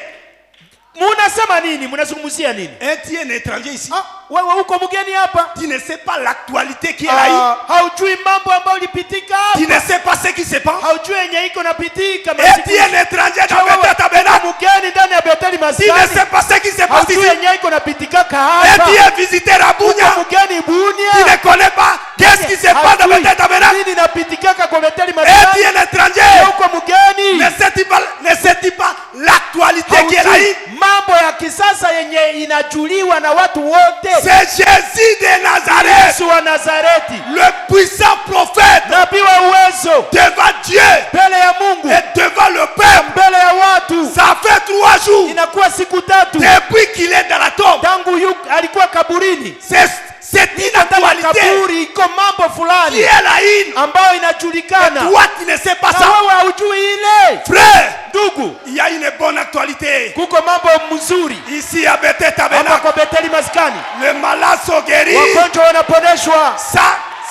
Munasema nini? Munazungumzia nini? Tu es un étranger ici. Wewe uko mgeni hapa, Tu ne sais pas l'actualité qui est là. haujui mambo ambayo ilipitika Tu hapa, ne sais pas ce qui se passe. haujui yenye iko napitika. Et tu es un étranger dans Bethel Tabernacle. mgeni ndani ya Betheli Tu ne maskani, sais pas ce qui se passe haujui ici. yenye iko napitikaka Et hapa. tu es visiteur à Bounia. Uko mgeni Tu Bunia, ne connais pas qu'est-ce qui se passe dans Bethel Tabernacle. nini napitikaka kwa Betheli Et tu maskani. es un étranger. Uko mgeni, Ne sais-tu pas l'actualité qui est là? haujui mambo ya kisasa yenye inajuliwa na watu wote. C'est Jésus de Nazareth, Yesu wa Nazareti, le puissant prophète nabii wa uwezo devant Dieu mbele ya Mungu, et devant le peuple. mbele ya watu. Ça fait 3 jours Inakuwa siku tatu depuis qu'il est dans la tombe. tangu alikuwa kaburini. C'est une Ndani ya actualité kaburi iko mambo qui fulani est la une. ambayo Et inajulikana, toi, tu ne sais pas na ça. wewe haujui ile. Frère, Ndugu, il y a une bonne actualité. kuko mambo mzuri Ici à Bethel hapa Tabernacle, kwa Betheli maskani. les malades sont guéris. Wagonjwa wanaponeshwa,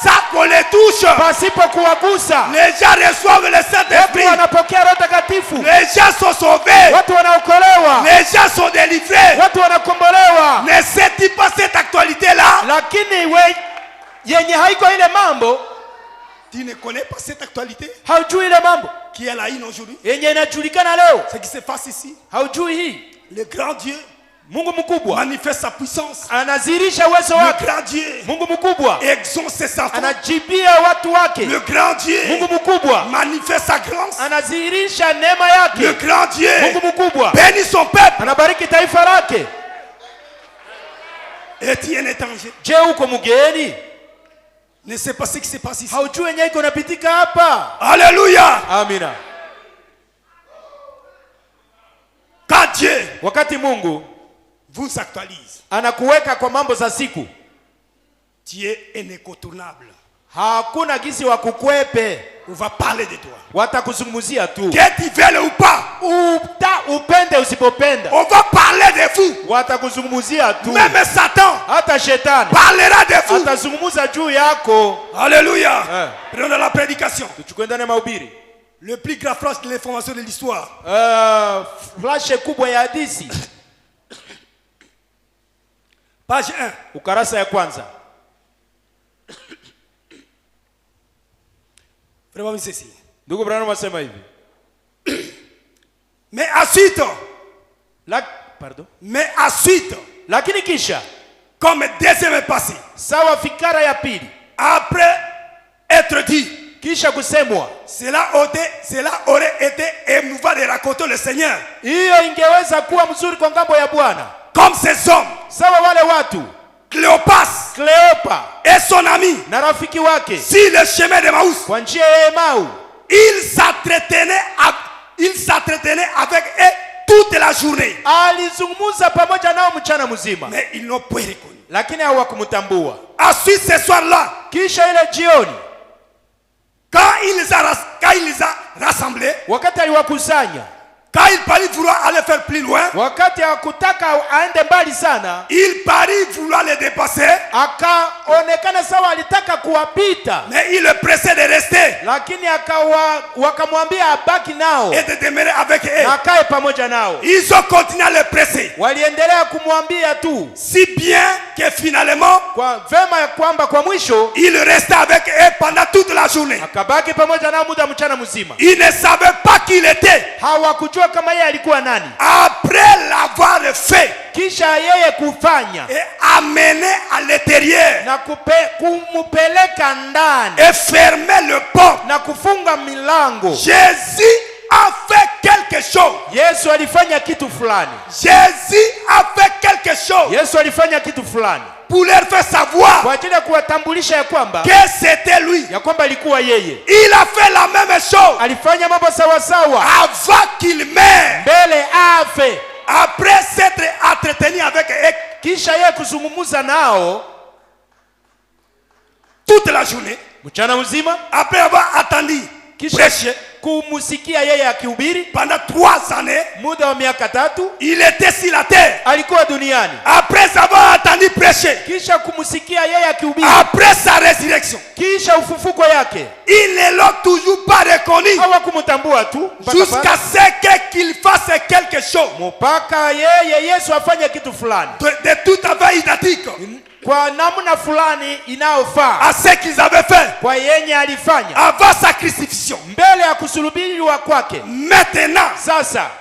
sans qu'on les touche, pasipo kuwagusa, les gens reçoivent le watu Saint-Esprit. wanapokea Roho Takatifu, Les gens sont sauvés. watu wanaokolewa, Les gens sont délivrés. watu wanakombolewa. Ne sais-tu pas cette actualité-là? Lakini yenye haiko ile mambo, Tu ne connais pas cette actualité haujui ile mambo qui est là aujourd'hui? yenye inajulikana leo, Ce qui se passe ici. haujui hii. Le grand Dieu Mungu mkubwa manifeste sa puissance. anazirisha uwezo Le wake. grand Dieu Mungu mkubwa exauce ses enfants. anajibia watu wake. Le grand Dieu Mungu mkubwa manifeste sa grâce. anazirisha neema Le yake. grand Dieu Mungu mkubwa bénit son peuple. anabariki taifa lake. Et tu es un étranger. Je, uko mgeni, Ne sais pas ce qui se passe ici. haujui yenye iko napitika hapa. Alléluia. Amina. Quand Dieu Wakati Mungu vous actualise, anakuweka kwa mambo za siku, tu es un incontournable. hakuna gisi wa kukwepe, On va parler de toi. watakuzungumzia tu. Que tu veuilles ou pas, Upende usipopenda, on va parler de vous. watakuzungumzia tu. Même Satan Hata shetani parlera de vous. atazungumza juu yako. Alléluia. Eh. Prenons la prédication. Tuchukue ndani ya mahubiri. Le plus grand flash de l'information de l'histoire. Flashe kubwa ya hadithi, Page 1. ukarasa ya kwanza. Vraiment, ceci. Ndugu Branham asema hivi. Mais ensuite, Pardon. mais ensuite, Lakini kisha, comme deuxième passé, sawa fikara ya pili, après être dit, kisha kusemwa, cela aurait été émouvant de raconter le Seigneur. hiyo ingeweza kuwa mzuri kwa ngambo ya Bwana. Comme ces hommes, Sawa wale watu, Cléopas Kleopa et son ami, na rafiki wake, sur le chemin de Maús, kwa njia ya Emau, il s'entretenait avec eux toute la journée. alizungumza pamoja nao mchana mzima, Mais ils n'ont pas reconnu. lakini hawakumtambua. Ensuite, ce soir-là, Kisha ile jioni, quand il les a rassemblés, wakati aliwakusanya, quand il parut vouloir aller faire plus loin, wakati hakutaka aende mbali sana, il parut vouloir les dépasser, akaonekana sawa alitaka kuwapita, mais il le pressait de rester lakini wakamwambia abaki nao et de demeurer avec eux. na akae pamoja nao. Ils ont continué à le presser, Waliendelea kumwambia tu, si bien que finalement, kwa vema ya kwamba kwa mwisho il restait avec eux pendant toute la journée. akabaki pamoja nao muda mchana mzima. Il ne savait pas qui il était. Hawakujua kama yeye alikuwa nani. Après l'avoir fait Kisha yeye kufanya et amené à l'intérieur na kumupeleka ndani et fermer le pont, na kufunga milango, Jésus a fait quelque chose. Yesu alifanya kitu fulani. Jésus a fait quelque chose Yesu alifanya kitu fulani pour leur faire savoir kwa ajili ya kuwatambulisha ya kwamba que c'était lui. ilikuwa yeye. Il a fait la même chose Alifanya mambo sawa sawa avant qu'il meure. mbele afe, Après s'être entretenu avec eux kisha yeye kuzungumza nao toute la journée, mchana mzima, après avoir attendu kisha prêcher kumusikia yeye akihubiri pendant 3 années, muda wa miaka 3, il était sur la terre. alikuwa duniani. Après avoir entendu prêcher, Kisha kumusikia yeye akihubiri, après sa résurrection, kisha ufufuko yake, ils ne l'ont toujours pas reconnu hawakumtambua tu jusqu'à ce qu'il fasse quelque chose mpaka yeye Yesu afanye kitu fulani de tout à fait identique kwa namna fulani inayofaa à ce qu'ils avaient fait kwa yenye alifanya avant sa crucifixion. mbele ya kusulubiwa kwake. Maintenant, Sasa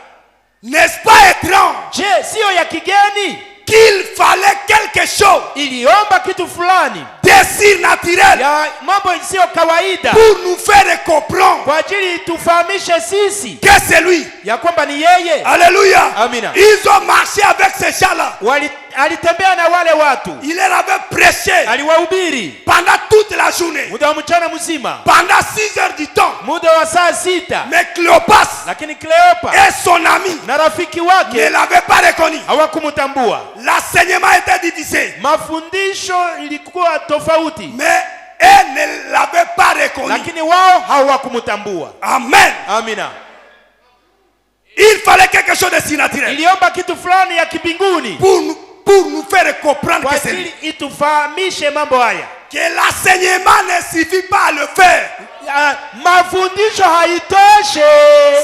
n'est-ce pas étrange je, siyo ya kigeni? qu'il fallait quelque chose Iliomba kitu fulani de surnaturel ya mambo isiyo kawaida pour nous faire comprendre kwa ajili tufahamishe sisi que c'est lui. ya kwamba ni yeye. Alléluia. Amina. Ils ont marché avec ces gens-là. Alitembea na wale watu, Il leur avait prêché aliwahubiri pendant toute la journée, muda wa mchana mzima, pendant 6 heures du temps. muda wa saa 6. Mais Cléopas Lakini Kleopa et son ami na rafiki ne wake l'avaient pas reconnu. hawakumtambua. L'enseignement était divisé, Mafundisho ilikuwa tofauti, mais eux ne l'avaient pas reconnu. lakini wao hawakumtambua. Amen. Amina. Il fallait quelque chose de surnaturel Iliomba kitu fulani ya kibinguni pour nous faire comprendre kwa que c'est lui. ajili itufahamishe mambo haya. que l'enseignement ne suffit pas à le faire. Mafundisho haitoshe.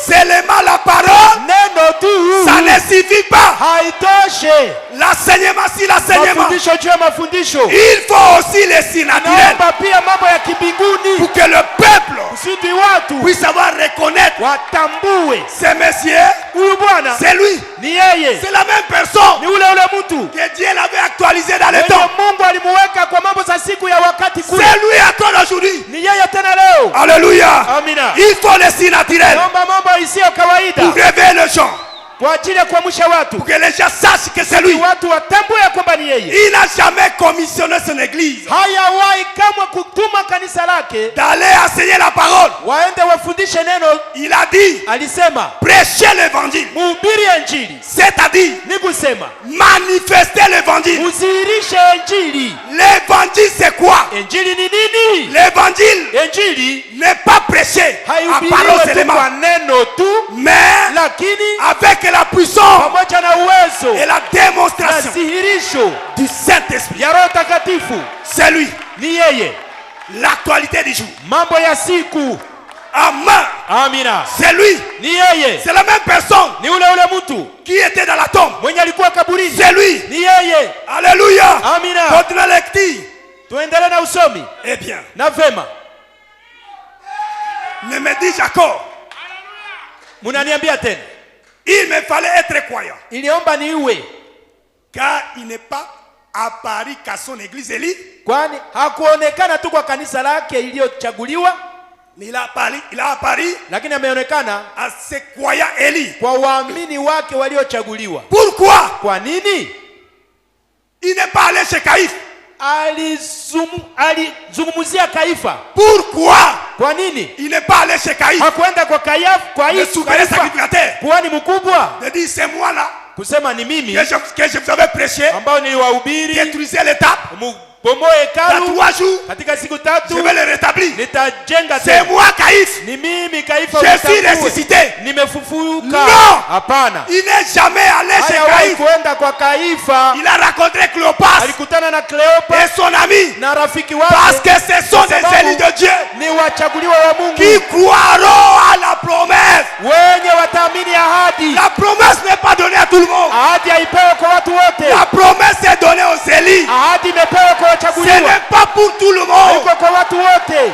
Seulement la parole, Neno tu ça ne suffit pas. haitoshe. L'enseignement, si l'enseignement, Mafundisho juu ya mafundisho. il faut aussi les signes naturels Naomba pia mambo ya kibinguni pour que le peuple kusudi watu puisse savoir reconnaître watambue ce monsieur, huyu bwana c'est lui. ni yeye, C'est la même personne ni ule mtu que Dieu l'avait actualisé dans le mwenye temps. Mungu alimuweka kwa mambo za siku ya wakati kule. C'est lui encore aujourd'hui. Ni yeye tena leo. Alléluia. Amina. Il faut les signes naturels Naomba mambo isiyo kawaida pour réveiller les gens, kwa ajili ya kuamsha watu, pour que les gens sachent que c'est lui. watu watambue ya kwamba ni yeye. Il n'a jamais commissionné son église Hayawahi kamwe kutuma kanisa lake d'aller enseigner la parole. waende wafundishe neno. Il a dit, Alisema prêchez l'évangile. mhubiri Injili, C'est-à-dire, ni kusema manifester l'évangile. uzihirishe Injili. L'évangile, c'est quoi? Injili ni nini? L'évangile Injili n'est pas prêché à parole haihubiriwe tu seulement, kwa neno tu, mais lakini avec la puissance pamoja na uwezo et la na démonstration dhihirisho du Saint-Esprit. ya Roho Takatifu. C'est lui. Ni yeye. L'actualité du jour. Mambo ya siku. Amen. Amina. C'est lui. Ni yeye. C'est la même personne Ni ule mtu qui était dans la tombe. mwenye alikuwa kaburini. C'est lui. Ni yeye. Alléluia. Amina. Votre lecture. Tuendelee na usomi. Eh bien, Na vema. ne me dis Jacob. Munaniambia tena. Il me fallait être croyant. Iliomba ni iwe. Car il n'est pas apparu qu'à son église Élie. Kwani hakuonekana tu kwa kanisa lake iliyochaguliwa, Mais il a apparu lakini ameonekana à ses croyants Élie. kwa waamini wake waliochaguliwa. Pourquoi? Kwa nini? Il n'est pas allé chez Caïphe. Alizungumzia Kaifa. Pourquoi? Kwa nini? Il n'est pas allé chez Caïphe. Hakuenda kwa Le souverain Kaifa, sacrificateur. kuhani mkubwa, Il dit, c'est moi là kusema ni mimi que je vous avais prêché. ambao niliwahubiri Détruisez l'étape. mubomoe Dans hekalu, 3 jours, katika siku je tatu vais le rétablir. nitajenga C'est tena. moi Caïphe. Ni mimi Kaifa, Je suis utambue. ressuscité. Nimefufuka. Non. Hapana. Il n'est jamais allé chez Hayawahi Caïphe. kuenda kwa Kaifa. Il a rencontré Cléopas Alikutana na et Kleopa son ami. na rafiki Parce wake, que ce sont des sababu élus de Dieu ni wachaguliwa wa Mungu qui croiront à la promesse. wenye wataamini ahadi. La promesse n'est pas donnée à tout le monde. Ahadi haipewi kwa watu wote. La promesse est donnée aux élus. Ahadi imepewa kwa Ce wachaguliwa, n'est pas pour tout le monde. haiko kwa watu wote.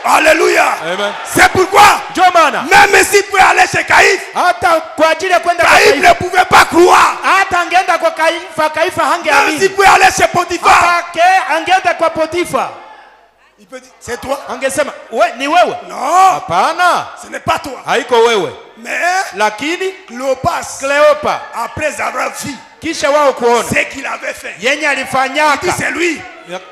Alléluia. Amen. C'est pourquoi, Ndio maana même s'il pouvait aller chez Caïphe, hata kwa ajili ya kwenda kwa Caïphe Kaifa, ne pouvait pas croire. hata angeenda kwa Kaifa Même s'il hangeamini. pouvait aller chez Potiphar, Hata angeenda kwa Potifa, il peut dire, c'est toi. angesema ni wewe. Non, Hapana, ce n'est pas toi. haiko wewe. Mais Lakini Cléopas, Kleopa, après avoir vu kisha wao kuona ce qu'il avait fait, yenye il dit, alifanyaka, c'est lui.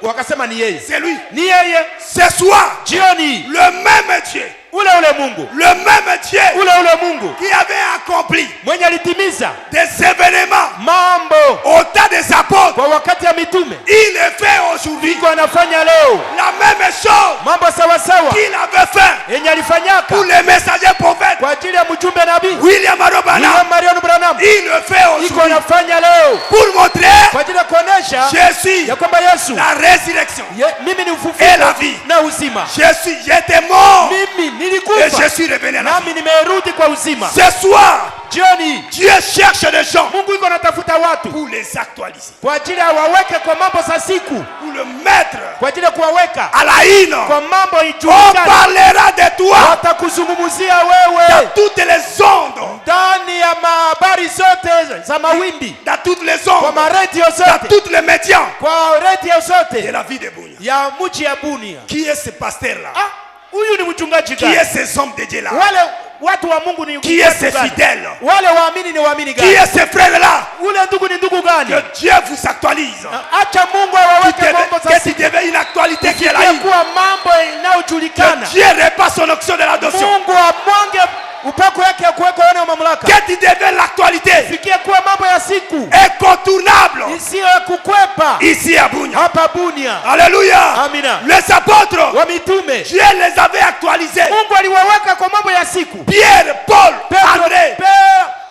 wakasema ni yeye. C'est lui. Ni yeye. Ce soir, Jioni le même Dieu, ule Mungu, le même Dieu ule Mungu qui avait accompli mwenye alitimiza des événements mambo au temps des apôtres, kwa wakati ya mitume, il le fait aujourd'hui. iko anafanya leo La même chose mambo sawa sawa qu'il avait fait yenye alifanyaka pour les messagers prophètes, kwa ajili ya mjumbe nabii William Arobana, William Marion Branham, il le fait iko aujourd'hui anafanya leo pour montrer kwa ajili ya kuonesha je suis ya kwamba Yesu la résurrection mimi ni et ufufuo la vie. na uzima. J'étais mort Mimi et nilikufa je suis revenu à la vie. nami nimerudi kwa uzima. Ce soir, Jioni Dieu cherche des gens Mungu iko anatafuta watu pour les actualiser, kwa ajili ya waweke kwa mambo za siku, pour le mettre kwa ajili ya kuwaweka à la une. kwa mambo On ijulikane. parlera de toi Watakuzungumzia dans wewe toutes les ondes, ndani ya habari zote za mawimbi, dans toutes les kwa ondes, maredio dans zote, tous les médias kwa redio de zote la vie de Bounia. ya mji ya Bunia. Qui est ce pasteur-là? Ah, huyu ni mchungaji Qui gani? est ces hommes de Dieu-là? Wale watu wa Mungu ni Qui est watu ces gani? fidèles? Wale waamini ni waamini Qui gani? est ces frères-là? Ule ndugu ni ndugu gani? Que Dieu vous actualise. Acha Mungu awaweke mambo za Que tu siku, deviens une actualité qui est ya la une. kuwa mambo inayojulikana. Que Dieu repasse son onction de l'adoption. Mungu amwange upako yake ya kuweka wana wa mamlaka, Que tu deviens l'actualité fikie kuwa mambo ya siku incontournable isiyo ya kukwepa ici à Bounia. hapa Bunia. Alléluia. Amina. Les apôtres, Wa mitume Dieu les avait actualisés. Mungu aliwaweka kwa mambo ya siku. Pierre, Paul, Petro, André,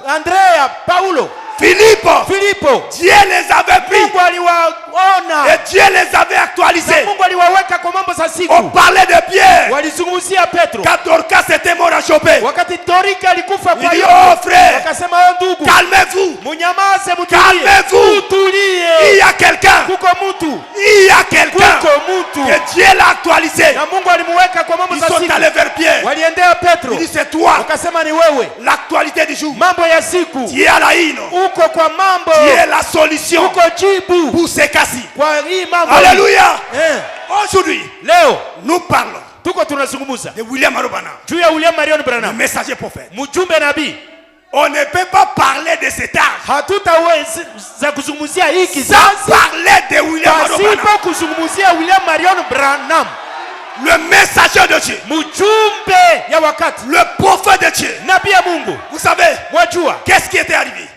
Andrea, Paulo, Philippe, Dieu les avait pris et Dieu les avait actualisés. On parlait de Pierre. Quand Dorcas était mort à Chopé, il dit oh frère, calmez-vous, calmez-vous. Il y a quelqu'un que Dieu l'a actualisé. Ils sont allés vers Pierre. Il dit c'est toi l'actualité du jour. Dieu a la haine. Dieu est la solution pour ces cas-ci. Alléluia. Aujourd'hui, nous parlons de William Marion Branham, le messager prophète. On ne peut pas parler de cet âge sans parler de William Marion, le messager de Dieu, le prophète de Dieu. Vous savez, qu'est-ce qui était arrivé?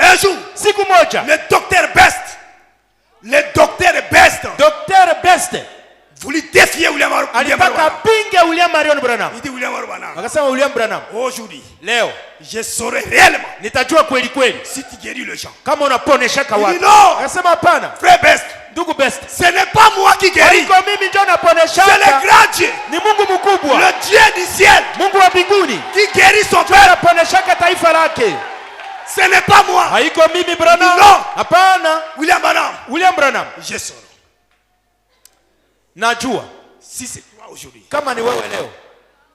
Un jour, le docteur Best voulait défier William Marion Branham. Il dit William Branham, aujourd'hui, je saurai réellement si tu guéris les gens. Il dit non, frère Best, ce n'est pas moi qui guéris, c'est le grand Dieu, le Dieu du ciel qui guérit son peuple. Ce n'est pas moi. Non, William Branham, je saurai. Najua si c'est toi aujourd'hui. Kama ni wewe leo.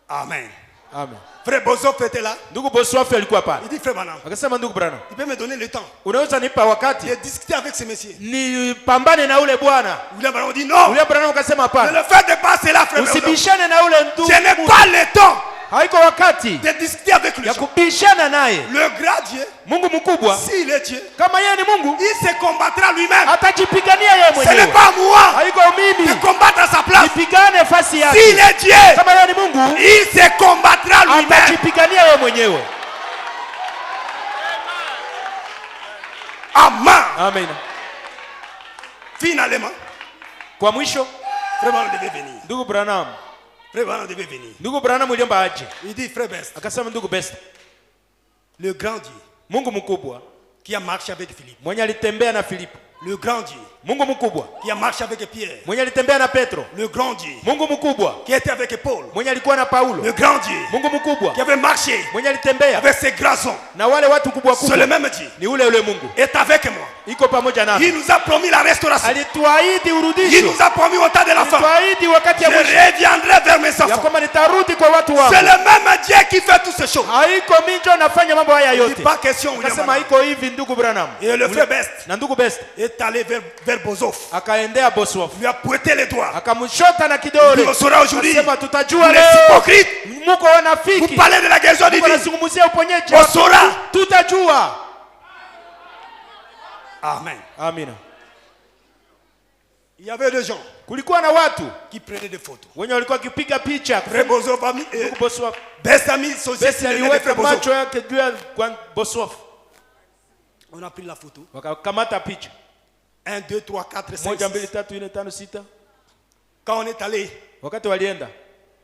Amen. Amen. Frère Bozoff était là. Ndugu Bozoff alikuwa pale. Il dit frère Branham. Akasema ndugu Branham, il peut me donner le temps. Unaweza nipa wakati de discuter avec ce monsieur. Ni pambane na ule bwana. William Branham dit non. William Branham akasema hapana. Ne le faites pas cela frère. Usibishane na ule ndugu. Je n'ai pas le temps. Haiko wakati de discuter avec lui. Ya kubishana naye. Le grand Dieu, Mungu mkubwa, s'il est Dieu, kama yeye ni Mungu, il se combattra lui-même. Atajipigania yeye mwenyewe. Ce n'est pas moi. Haiko mimi. De combattre à sa place. Nipigane fasi yake. S'il est Dieu, kama yeye ni Mungu, il se combattra lui-même. Atajipigania yeye mwenyewe. Amen. Amen. Finalement, kwa mwisho, frère Branham devait venir. Ndugu Branham, frère Branham devait venir. Ndugu Branham uliomba aje. Il dit frère Best. Akasema ndugu Best, le grand Dieu, Mungu mkubwa, qui a marché avec Philippe. Mwenye alitembea na Filipo. Le grand Dieu, Mungu mkubwa, qui a marché avec Pierre. Mwenye alitembea na Petro. Le grand Dieu, Mungu mkubwa, qui était avec Paul. Mwenye alikuwa na Paulo. Le grand Dieu, Mungu mkubwa, qui avait marché. Mwenye alitembea avec ses grands hommes. Na wale watu kubwa kubwa. C'est le même Dieu. Ni ule Mungu. Est avec moi. Iko pamoja nami. Il nous a promis la restauration. Alituahidi urudisho. Il nous a promis au temps de la fin. Alituahidi wakati ya mwisho. Je reviendrai vers mes enfants. Ya kwamba nitarudi kwa watu wangu. C'est le même Dieu qui fait toutes ces choses. Haiko mimi ndio nafanya mambo haya yote. Il pas question William. Nasema haiko hivi ndugu Branham. Et le frère Best. Na ndugu Best est allé vers Bozoff. Akaendea Bozoff. Lui a pointé les doigts. Akamshota na kidole. On saura aujourd'hui. Nasema tutajua leo. Les hypocrites. Muko wanafiki. Vous parlez de la guérison divine. Tunazungumzia uponyaji. On saura. Tutajua. Amen. Amina. Il y avait des gens. Kulikuwa na watu qui prenaient des photos. Wenye walikuwa kipiga picha. Bozoff a mis Best a mis Best aliweka macho yake juu ya Bozoff. On a pris la photo. Wakakamata picha. 1 2 3 4 5 1 2 3 4 5 6. Quand on est allé wakati walienda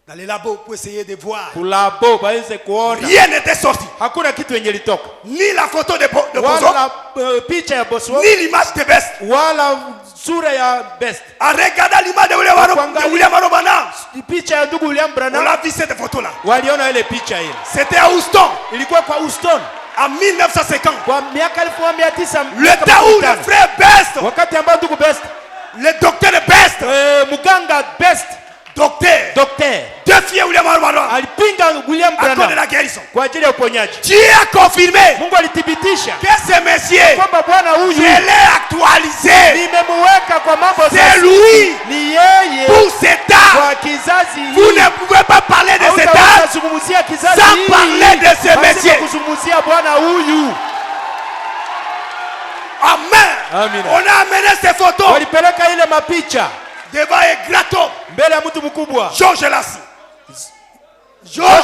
dans les labos pour essayer de voir. Kulabo baweze kuona. Rien n'était sorti. Hakuna kitu yenye litoka. Ni la photo de Bozoff. Wala picha ya Bozoff. Ni l'image de Best. Wala sura ya Best. En regardant l'image de William Branham. Picha ya ndugu William Branham. On a vu cette photo là. Waliona ile picha ile. C'était à Houston. Ilikuwa kwa Houston. En 1950. Kwa miaka 1900. Le temps où le frère Best. Wakati ambao ndugu Best. Le docteur Best. Muganga Best. Docteur. Défier William Branham. Alipinga William Branham. À cause de la guérison. Kwa ajili ya uponyaji. Dieu a confirmé. Mungu alithibitisha. Que ce monsieur. Kwamba bwana huyu. Je l'ai actualisé. Nimemuweka kwa mambo c'est lui. Ni yeye. Pour cet âge. Kwa kizazi. Vous ne pouvez pas parler de cet âge. Sans parler de ce monsieur. Kuzungumzia bwana huyu. Amen. Amina. On a amené ces photos. Walipeleka ile mapicha. Devant un grato. Mbele ya mtu mkubwa. George Lassie. Pour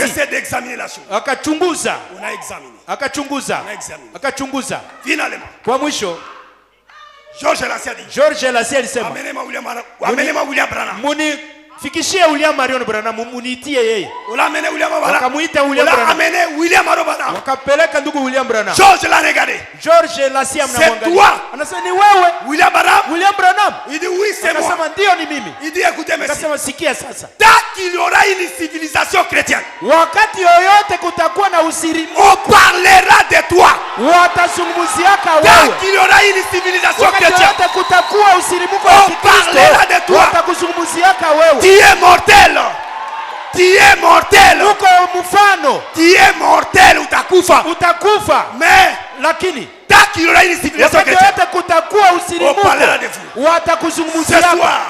essayer d'examiner la chose. Akachunguza. On a examiné. Akachunguza. Finalement. Kwa mwisho. George Lassie a dit. George Lassie alisema. Amenez-moi William Branham. Fikishie William Marion Branham, muniitie yeye. Amené William Branham. Wakamuita William Branham. Amené William Branham. Wakapeleka ndugu William Branham. George l'a regardé. George Lasia mnamwangalia. C'est toi. Anasema ni wewe. William Branham. William Branham. Il dit oui, c'est moi. Akasema ndio ni mimi. Il dit écoutez monsieur. Akasema sikia sasa. Tant qu'il y aura une civilisation chrétienne. Wakati yoyote kutakuwa na usiri. On parlera de toi. Watazungumziaka wewe. Tant qu'il y aura une civilisation chrétienne. Wakati yoyote kutakuwa usirimuko wa Kikristo. On parlera de toi. Watakuzungumziaka wewe. Tu es mortel. Tu es mortel. Uko mfano. Tu es mortel, utakufa. Utakufa. Mais lakini tant qu'il y aura une civilisation chrétienne. Kutakuwa usirimuko. On parlera de vous. Watakuzungumziaka. Ce soir.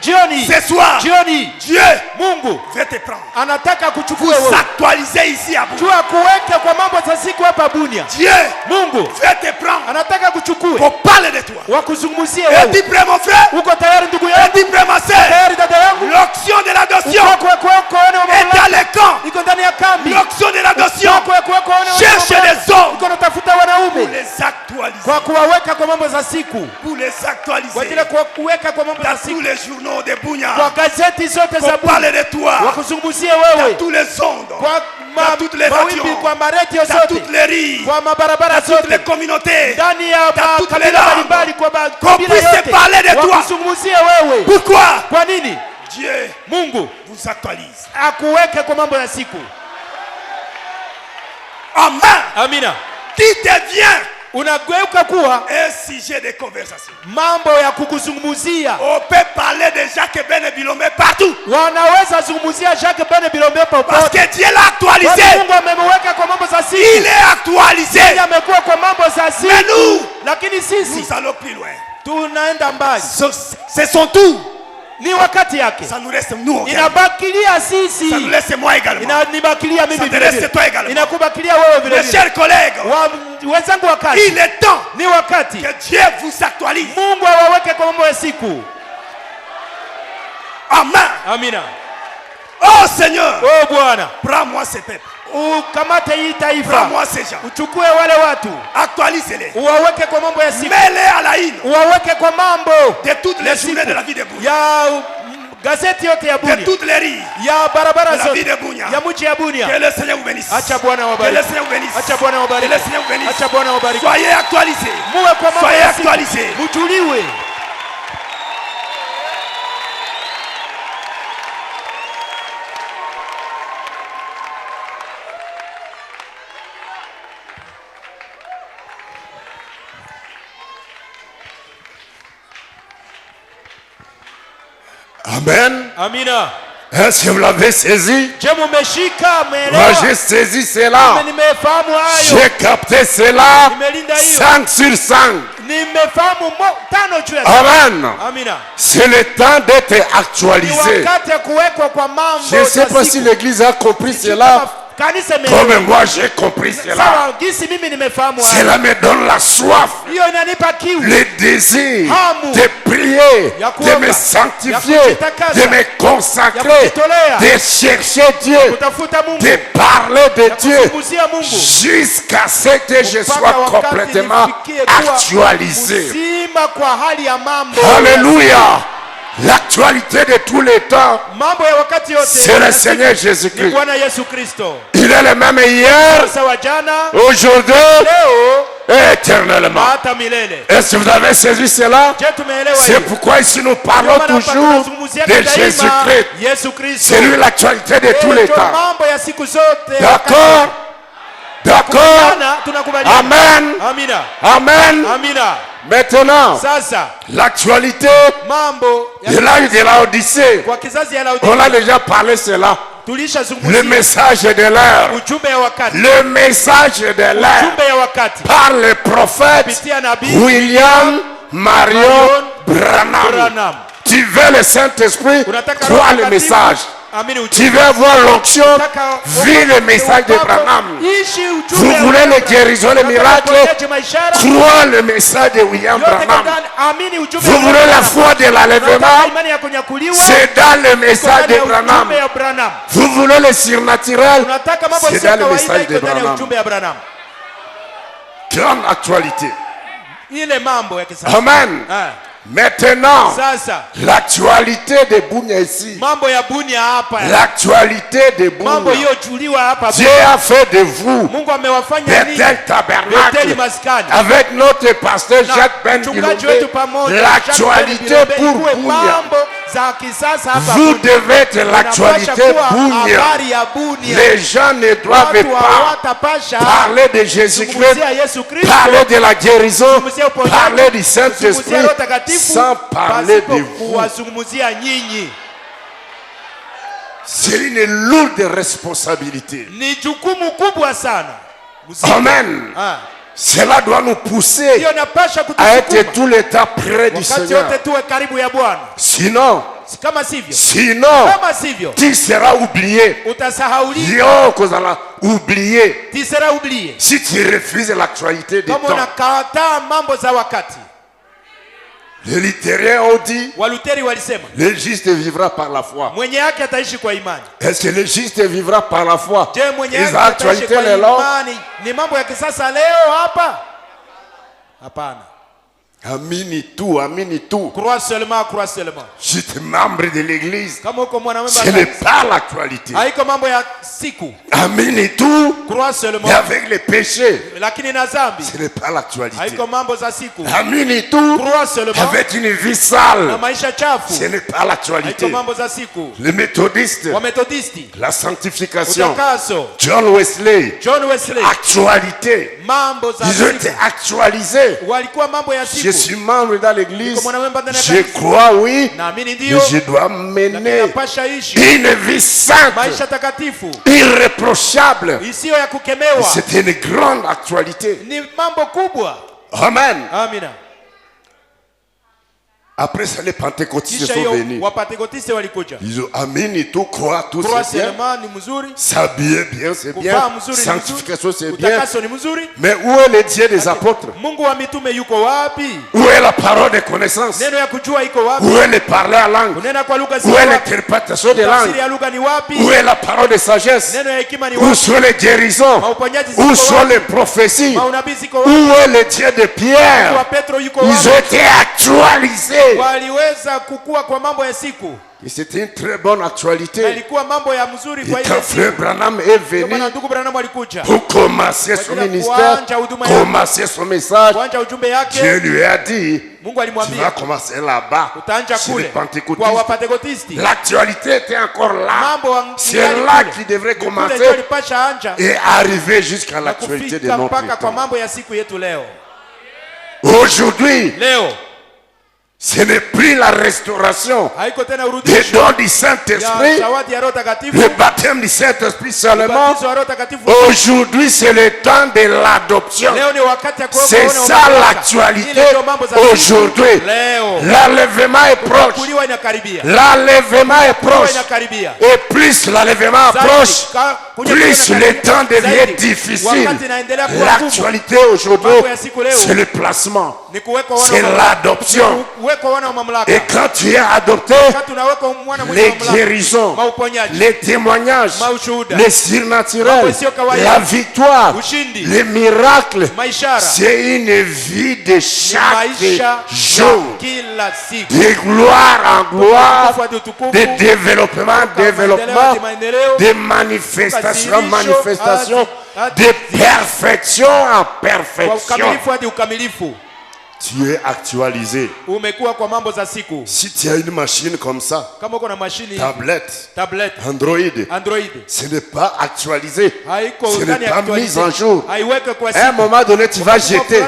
Jioni. Ce soir. Jioni. Dieu. Mungu. Veut te prendre. Anataka kuchukua wewe. Vous actualiser ici à Bunia. Jua kuweka kwa mambo za siku hapa Bunia. Dieu. Mungu. Veut te prendre. Anataka kuchukua. Pour parler de toi. Wakuzungumzie wewe. Et prêt mon frère? Uko tayari ndugu yangu? Et prêt ma sœur? Tayari dada yangu? L'onction de l'adoption. Est dans les camps. Iko ndani ya kambi. L'onction de l'adoption. Cherche des hommes. Iko natafuta wanaume. Pour les actualiser. Kwa kuwaweka kwa mambo za siku. Pour les actualiser. Kwa ile kuweka kwa mambo za siku. Tous les journaux de Bunia. Kwa gazeti zote za Bunia. Parler de toi. Wakuzungumzie wewe. Dans tous les ondes. Kwa toutes les radios. Kwa maredio zote. Dans toutes les rues. Kwa mabarabara zote. Dans toutes les communautés. Ndani ya makabila mbalimbali kwa qu'on puisse parler de toi. Wakuzungumzie wewe. Pourquoi? Kwa nini? Dieu. Mungu vous actualise. Akuweke kwa mambo ya siku. Amen. Amina. Qui devient unageuka kuwa un sujet de conversation. Mambo ya kukuzungumzia. On peut parler de Jacques Ben Bilomé partout. Wanaweza zungumzia Jacques Ben Bilomé popote. Parce que Dieu l'a actualisé. Mungu amemweka kwa mambo za siku. Il est actualisé. Yeye amekuwa kwa mambo za siku. Mais nous, lakini sisi nous allons plus loin. Tunaenda mbali. C'est son tour. Ni wakati yake. Ça nous reste nous. Inabakilia sisi. Ça nous reste moi également. Inanibakilia mimi vile. Ça te reste toi également. Inakubakilia wewe vile. Mes chers collègues. Wenzangu wa kazi. Il est temps. Ni wakati. Que Dieu vous actualise. Mungu awaweke kwa mambo ya siku. Amen. Amina. Oh Seigneur. Oh Bwana. Prends-moi ces peuples. Ukamate hii taifa. Prends-moi ces gens. Uchukue wale watu. Actualise-les. Uwaweke kwa mambo ya siku. Mets-les à la une. Uwaweke kwa mambo de toutes les journées de la vie de Bunia. Ya gazeti yote ya Bunia. De toutes les rues. Ya barabara zote. La vie de Bunia. Ya mji ya Bunia. Que le Seigneur vous bénisse. Acha Bwana wabariki. Que le Seigneur vous bénisse. Acha Bwana wabariki. Que le Seigneur vous bénisse. Acha Bwana wabariki. Soyez actualisés. Muwe kwa mambo Soyez ya siku. actualisés. Mutuliwe. Amen. Amina. Est-ce que vous l'avez saisi? Moi j'ai saisi cela. J'ai capté cela 5 sur 5. Amen. C'est le temps d'être actualisé. Je ne sais pas si l'église a compris cela. Comme moi j'ai compris cela. Cela me donne la soif, le désir de prier, de me sanctifier, de me consacrer, de chercher Dieu, de parler de Dieu jusqu'à ce que je sois complètement actualisé. Alléluia. L'actualité de tous les temps, c'est le Seigneur Jésus-Christ. Il est le même hier, aujourd'hui et éternellement. Est-ce que vous avez saisi cela? C'est pourquoi ici nous parlons toujours de Jésus-Christ. C'est lui l'actualité de tous les temps. D'accord? D'accord? Amen. Amen. Maintenant, l'actualité de l'âge de la Odyssée, on a déjà parlé cela. Le message de l'heure. Le message de l'heure par le prophète William Marion Branham. Tu veux le Saint-Esprit, crois le message. Tu veux voir l'onction, vis le message de Branham. Vous voulez les guérisons, les miracles, crois le message de William Branham. Vous voulez la foi de l'enlèvement, c'est dans le message de Branham. Vous voulez le surnaturel, c'est dans le message de Branham. Grande actualité. Amen. Maintenant, l'actualité de Bunia ici, l'actualité de Bunia, Dieu a fait de vous Bethel Tabernacle avec notre pasteur Jacques Ben Guilomé, l'actualité pour Bunia. Vous devez être l'actualité Bunia. Les gens ne doivent pas parler de Jésus-Christ, parler de la guérison, parler du Saint-Esprit sans parler de vous. C'est une lourde responsabilité. Amen. Cela doit nous pousser à être tout le temps près du Seigneur. Sinon, tu seras oublié. Oublié. Si tu refuses l'actualité des temps. Les littéraires ont dit, le juste vivra par la foi. Est-ce que le juste vivra par la foi? Les actualités les longues. Amini tout. Crois seulement. Je suis membre de l'église. Ce n'est pas l'actualité. Amini tout. Crois seulement. Et avec les péchés. Ce n'est pas l'actualité. Amini tout. Crois seulement. Avec une vie sale. Ce n'est pas l'actualité. Les méthodistes. La sanctification. John Wesley. Actualité. Ils ont été actualisés. Je suis membre dans l'église. Je crois, oui. Mais je dois mener une vie sainte, irréprochable. C'est une grande actualité. Amen. Après ça, les pentecôtistes sont venus. Ils ont amini tout, croire tout, c'est bien. S'habiller bien, c'est bien. Sanctification, c'est bien. Mais où est le Dieu des apôtres? Où est la parole de connaissance? Où est le parler à langue? Où est l'interprétation des langues? Où est la parole de sagesse? Où sont les guérisons? Où sont les prophéties? Où est le Dieu de Pierre? Ils ont été actualisés. Et c'était une très bonne actualité. Et quand Frère Branham est venu pour commencer son ministère, commencer son message, Dieu lui a dit, tu vas commencer là-bas, chez les pentecôtistes. L'actualité était encore là. C'est là qu'il devrait commencer et arriver jusqu'à l'actualité de notre temps. Aujourd'hui, ce n'est plus la restauration des dons du Saint-Esprit, le baptême du Saint-Esprit seulement. Aujourd'hui, c'est le temps de l'adoption. C'est ça l'actualité. Aujourd'hui, l'enlèvement est proche. L'enlèvement est proche. Et plus l'enlèvement approche, plus le temps devient difficile. L'actualité aujourd'hui, c'est le placement. C'est l'adoption. Et quand tu es adopté, les guérisons, les témoignages, les surnaturels, la victoire, les miracles, c'est une vie de chaque jour, de gloire en gloire, de développement en développement, de manifestation en manifestation, de perfection en perfection. Tu es actualisé. Si tu as une machine comme ça, tablette, Android, ce n'est pas actualisé. Ce n'est pas mis en jour. À un moment donné, tu vas jeter.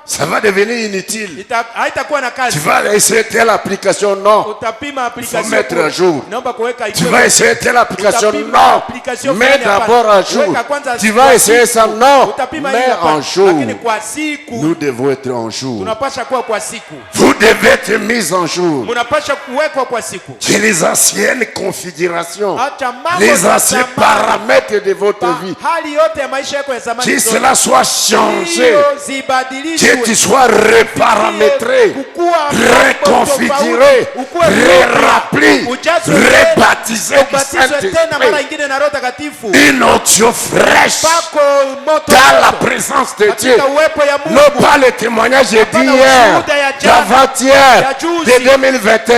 Ça va devenir inutile. Tu vas essayer telle application, non. Il faut mettre à jour. Tu vas essayer telle application, non. Mets d'abord à jour. Tu vas essayer ça, non. Mets en jour. Nous devons être en jour. Vous devez être mis en jour. C'est les anciennes configurations, les anciens paramètres de votre vie. Que cela soit changé. Que Que tu sois reparamétré, reconfiguré, ré-rappelé, rebaptisé du Saint-Esprit. Une onction fraîche dans la présence de Dieu. Non pas le témoignage d'hier, d'avant-hier, de 2021,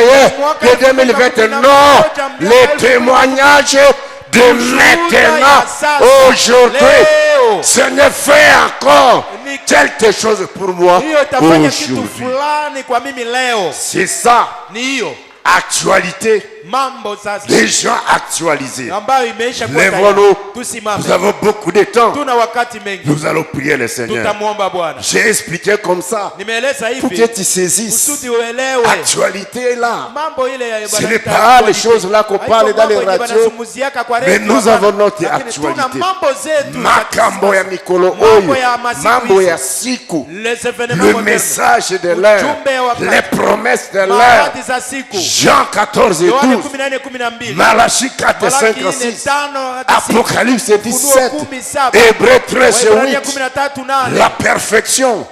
de 2021. Non, les témoignages de maintenant, aujourd'hui. Seigneur, fais encore quelque chose pour moi aujourd'hui. C'est ça. Actualité. Les gens actualisés. Lèvons-nous. Nous avons beaucoup de temps. Nous allons prier le Seigneur. J'ai expliqué comme ça pour que tu saisisses. Actualité est là. Ce n'est pas les choses là qu'on parle dans les radios, mais nous avons notre actualité. Makambo ya mikolo oyo, mambo ya siku, le message de l'heure, les promesses de l'heure. Jean 14 et 12. Malachie 4, 5 à 6, Apocalypse 17, Hébreux 13 et 8, la perfection,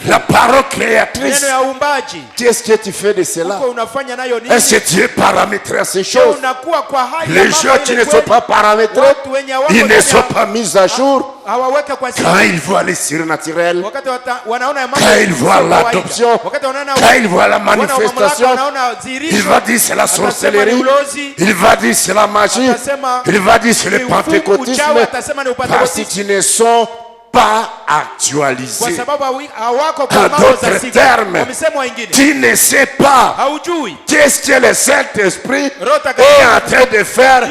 la parole créatrice. Qu'est-ce que tu fais de cela? Est-ce que tu es paramétré à ces choses? Les gens qui ne sont pas paramétrés, ils ne sont pas mis à jour. Quand ils voient les surnaturels, quand ils voient l'adoption, quand ils voient la manifestation, il va dire c'est la sorcellerie, il va dire c'est la magie, il va dire c'est le pentecôtisme, parce qu'ils ne sont pas actualisés. En d'autres termes, tu ne sais pas qu'est-ce que le Saint-Esprit est en train de faire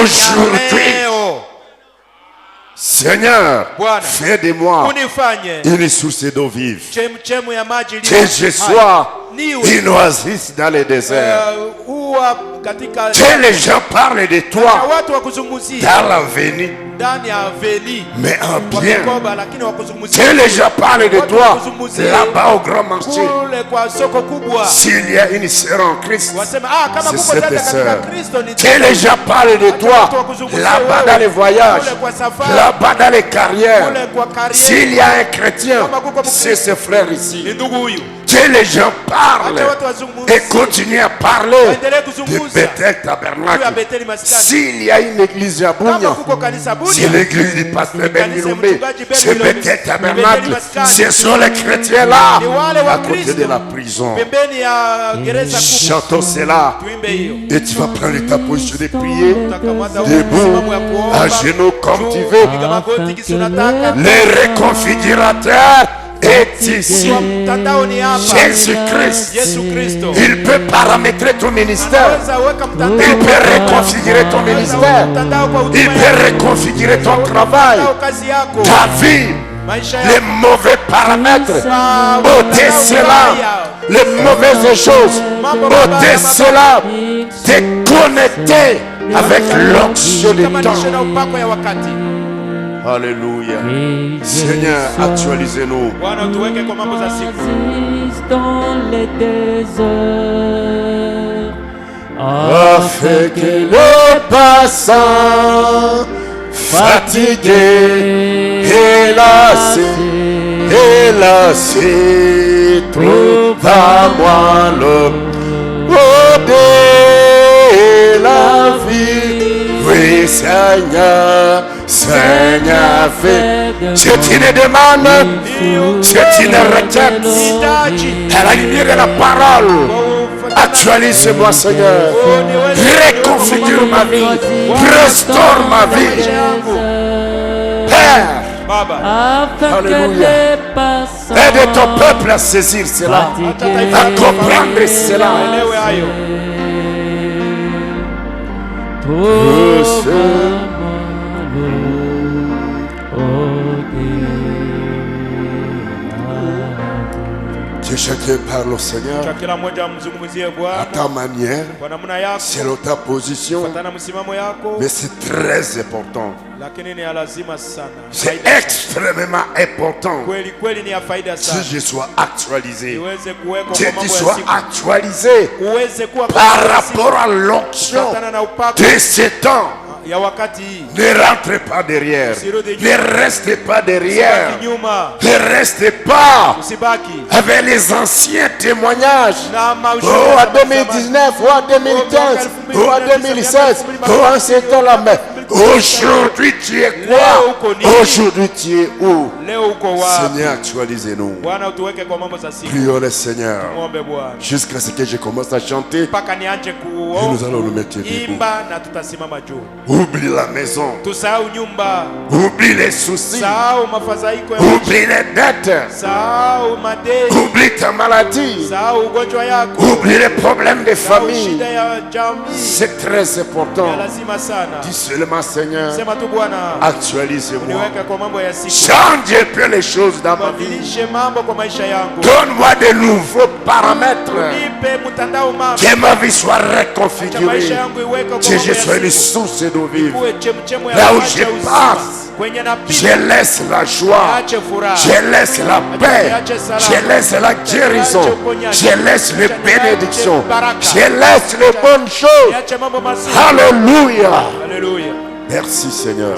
aujourd'hui. Seigneur, fais de moi une source d'eau vive. Que je sois une oasis dans le désert. Que les gens parlent de toi dans l'avenir, mais en bien. Que les gens parlent de toi là-bas au grand marché. S'il y a une sœur en Christ, c'est cette sœur. Que les gens parlent de toi là-bas dans les voyages, là-bas dans les carrières. S'il y a un chrétien, c'est ce frère ici. Que les gens parlent et continuent à parler de Bethel Tabernacle. S'il y a une église à Bounia, c'est l'église du pasteur Ben Milombe, c'est Bethel Tabernacle. Ce sont les chrétiens là, à côté de la prison. Chantons cela et tu vas prendre ta position de prier, debout, à genoux comme tu veux. Les reconfigurateurs est ici. Jésus-Christ. Il peut paramétrer ton ministère. Il peut reconfigurer ton ministère. Il peut reconfigurer ton travail, ta vie. Les mauvais paramètres, ôtez cela. Les mauvaises choses, ôtez cela. T'es connecté avec l'onction du temps. Alléluia. Seigneur, actualisez-nous. Dans les déserts, afin que le passant fatigué et lassé trouve à moi le haut de la vie. Oui, Seigneur, Seigneur, fais. C'est une demande, c'est une requête. À la lumière de la parole, actualise-moi, Seigneur. Reconfigure ma vie, restaure ma vie. Père, alléluia. Aide ton peuple à saisir cela, à comprendre cela. Que chacun parle au Seigneur à ta manière, selon ta position, mais c'est très important. C'est extrêmement important que je sois actualisé, que tu sois actualisé par rapport à l'onction de ces temps. Ne rentrez pas derrière. Ne restez pas derrière. Ne restez pas avec les anciens témoignages. Oh, à 2019, oh, à 2015, oh, à 2016, oh, en ce temps-là, mais aujourd'hui tu es quoi? Aujourd'hui tu es où? Seigneur, actualisez-nous. Prions le Seigneur jusqu'à ce que je commence à chanter et nous allons nous mettre debout. Oublie la maison, oublie les soucis, oublie les dettes, oublie ta maladie, oublie les problèmes de famille. C'est très important. Dis seulement Seigneur, actualise-moi, change un peu les choses dans ma vie, donne-moi de nouveaux paramètres, que ma vie soit reconfigurée, que je sois une source d'eau vive. Là où je passe, je laisse la joie, je laisse la paix, je laisse la guérison, je laisse les bénédictions, je laisse les bonnes choses. Alléluia. Merci Seigneur.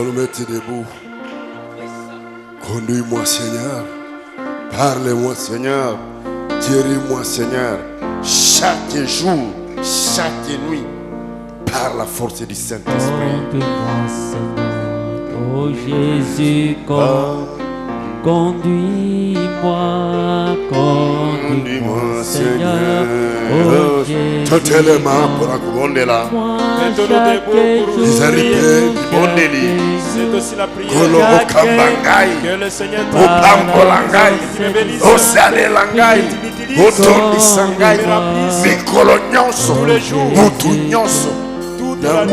nous mettre debout. Conduis-moi, Seigneur. Parle-moi, Seigneur. Guéris-moi, Seigneur. Chaque jour, chaque nuit, par la force du Saint-Esprit. Conduis-moi, Seigneur. Oh Jésus, conduis-moi, conduis-moi, Seigneur. Oh Jésus, totez les mains pour la couronne là. C'est aussi la prière Que le Seigneur tous les jours. La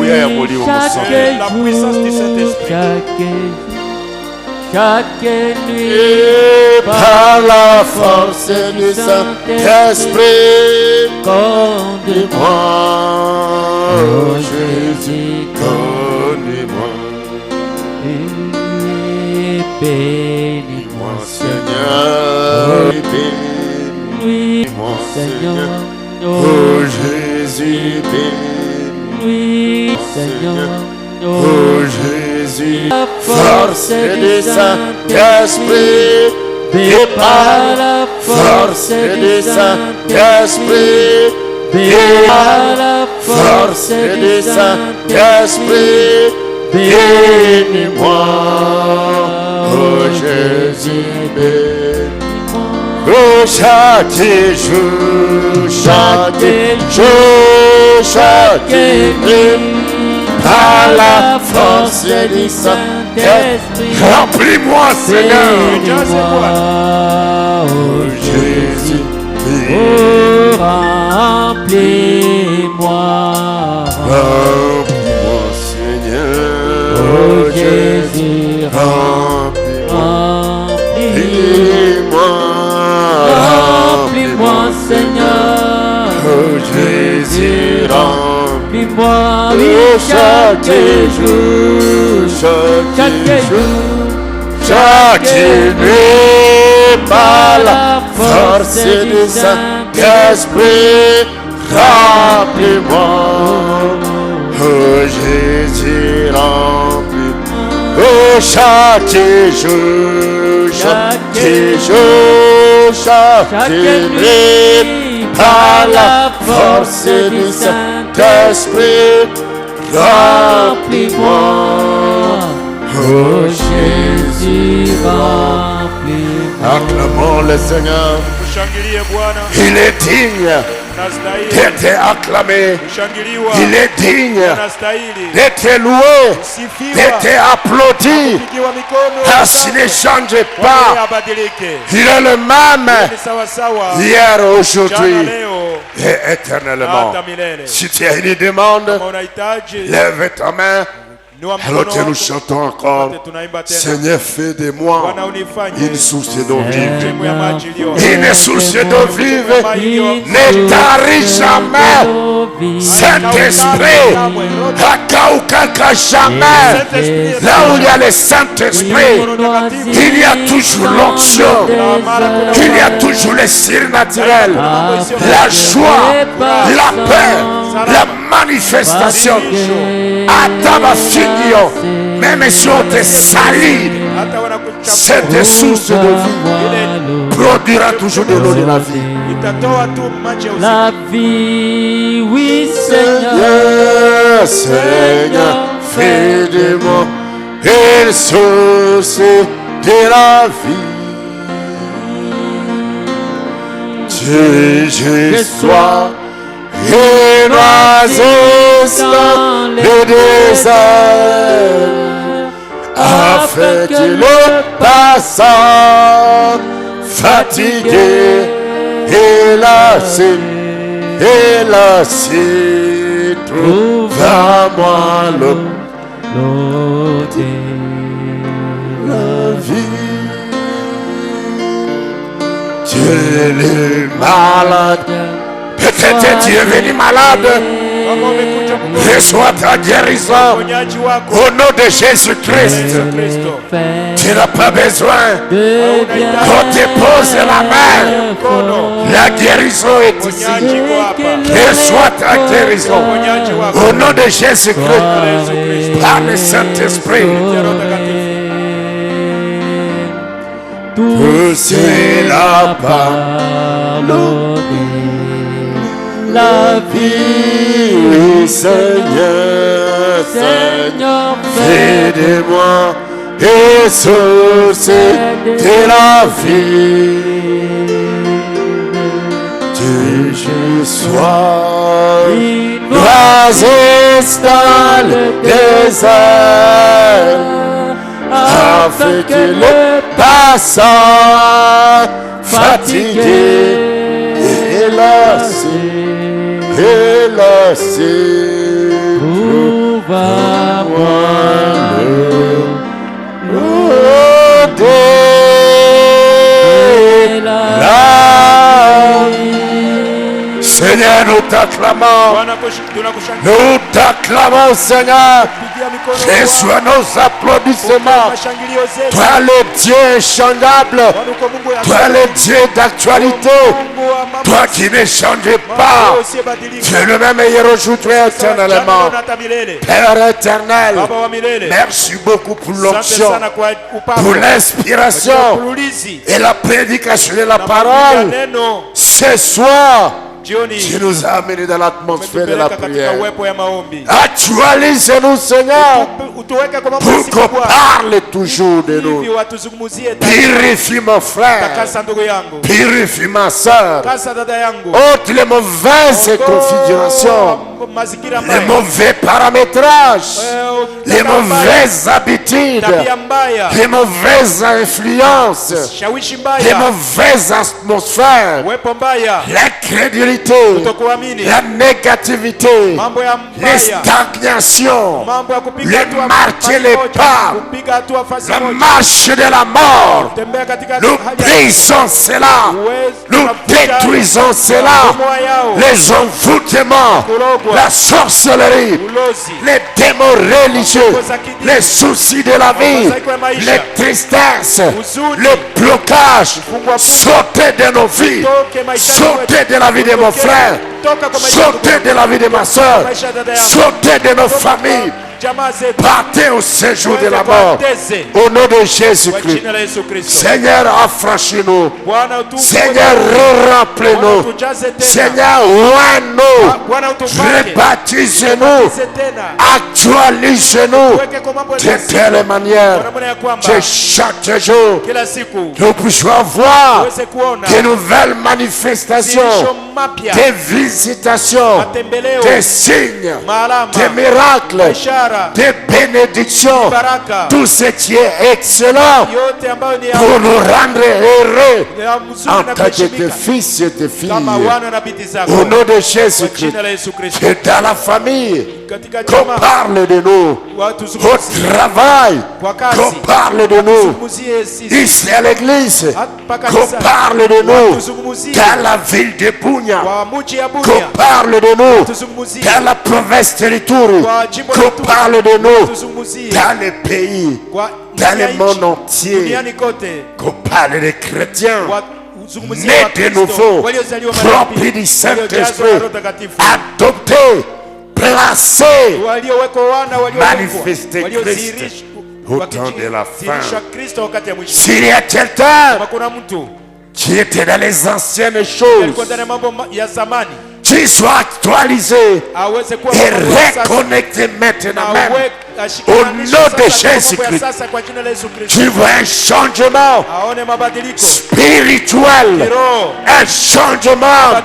puissance du Saint-Esprit. Chaque nuit, par la force du Saint-Esprit, conduis-moi, oh Jésus, conduis-moi. Bénis-moi, Seigneur, bénis-moi, Seigneur, oh Jésus, bénis-moi, Seigneur. Oh Jésus, force du Saint-Esprit, et par la force du Saint-Esprit, et par la force du Saint-Esprit, bénis-moi, oh Jésus, bénis-moi. Oh chaque jour, chaque nuit, par la force du Saint-Esprit, remplis-moi, Seigneur. oh Jésus, oh, remplis-moi, remplis-moi, Seigneur. oh Jésus, remplis-moi, Seigneur. Oh Jésus, remplis-moi, oui, chaque jour, chaque nuit, par la force du Saint-Esprit, remplis-moi, oh Jésus, remplis-moi, oh chaque nuit, par la force du Saint-Esprit, remplis-moi, oh Jésus, remplis-moi. Acclamons le Seigneur. Il est digne d'être acclamé. Il est digne d'être loué, d'être applaudi. Parce qu'il ne change pas. Il est le même hier, aujourd'hui et éternellement. Si tu as une demande, lève ta main. Alors que nous chantons encore, Seigneur, fais de moi une source d'eau vive. Une source d'eau vive ne tarit jamais. Saint-Esprit, jamais. Là où il y a le Saint-Esprit, il y a toujours l'onction, il y a toujours le surnaturel, la joie, la paix, la manifestation. Adama Figio, même si on te salit, cette source de vie produira toujours de l'eau de la vie. La vie, oui Seigneur, Seigneur, fais de moi une source de la vie. Je sois une oasis dans le désert, afin que le passant fatigué et lassé trouve à moi l'eau de la vie. Tu es malade. Peut-être tu es venu malade. Reçois ta guérison au nom de Jésus-Christ. Tu n'as pas besoin qu'on te pose la main. La guérison est ici. Reçois ta guérison au nom de Jésus-Christ par le Saint-Esprit. Que c'est la parole, la vie, Seigneur, Seigneur, fais de moi et source de la vie. Que je sois, vas installe des ailes, afin que le passant fatigué et lassé, trouve à moi l'eau de la vie. Seigneur, nous t'acclamons. Nous t'acclamons, Seigneur. Reçois nos applaudissements. Toi le Dieu inchangeable. Toi le Dieu d'actualité. Toi qui ne changes pas. Tu es le même hier aujourd'hui éternellement. Père éternel, merci beaucoup pour l'onction, pour l'inspiration et la prédication de la parole. Ce soir, tu nous as amenés dans l'atmosphère de la prière. Actualise-nous, Seigneur, pour qu'on parle toujours de nous. Purifie mon frère, purifie ma soeur. Ôte les mauvaises configurations, les mauvais paramétrages, les mauvaises habitudes, les mauvaises influences, les mauvaises atmosphères, l'incrédulité, la négativité, les stagnations, les marches et les pas, la marche de la mort. Nous brisons cela, nous détruisons cela, les envoûtements, la sorcellerie, les démons religieux, les soucis de la vie, les tristesses, les blocages. Sautez de nos vies, sautez de la vie de mon frère, sautez de la vie de ma soeur, sautez de nos familles. Partez au séjour de la mort au nom de Jésus-Christ. Seigneur, affranchis-nous. Seigneur, remplis-nous. Seigneur, oins-nous. Rebaptise-nous. Actualise-nous de telle manière que chaque jour nous puissions voir de nouvelles manifestations, des visitations, des signes, des miracles, des bénédictions, tout ce qui est excellent pour nous rendre heureux en tant que tes fils et tes filles. Au nom de Jésus-Christ, et dans la famille, qu'on parle de nous, au travail, qu'on parle de nous, ici à l'église, qu'on parle de nous, dans la ville de Bunia, qu'on parle de nous, dans la province territoire, qu'on parle de nous, dans les pays, dans le monde entier, qu'on parle des chrétiens, nés de nouveau, remplis du Saint-Esprit, adoptés, placés, manifestés Christ au temps de la fin. S'il y a quelqu'un qui était dans les anciennes choses, qui soit actualisé et reconnecté maintenant même au nom de Jésus-Christ. Tu vois un changement spirituel, un changement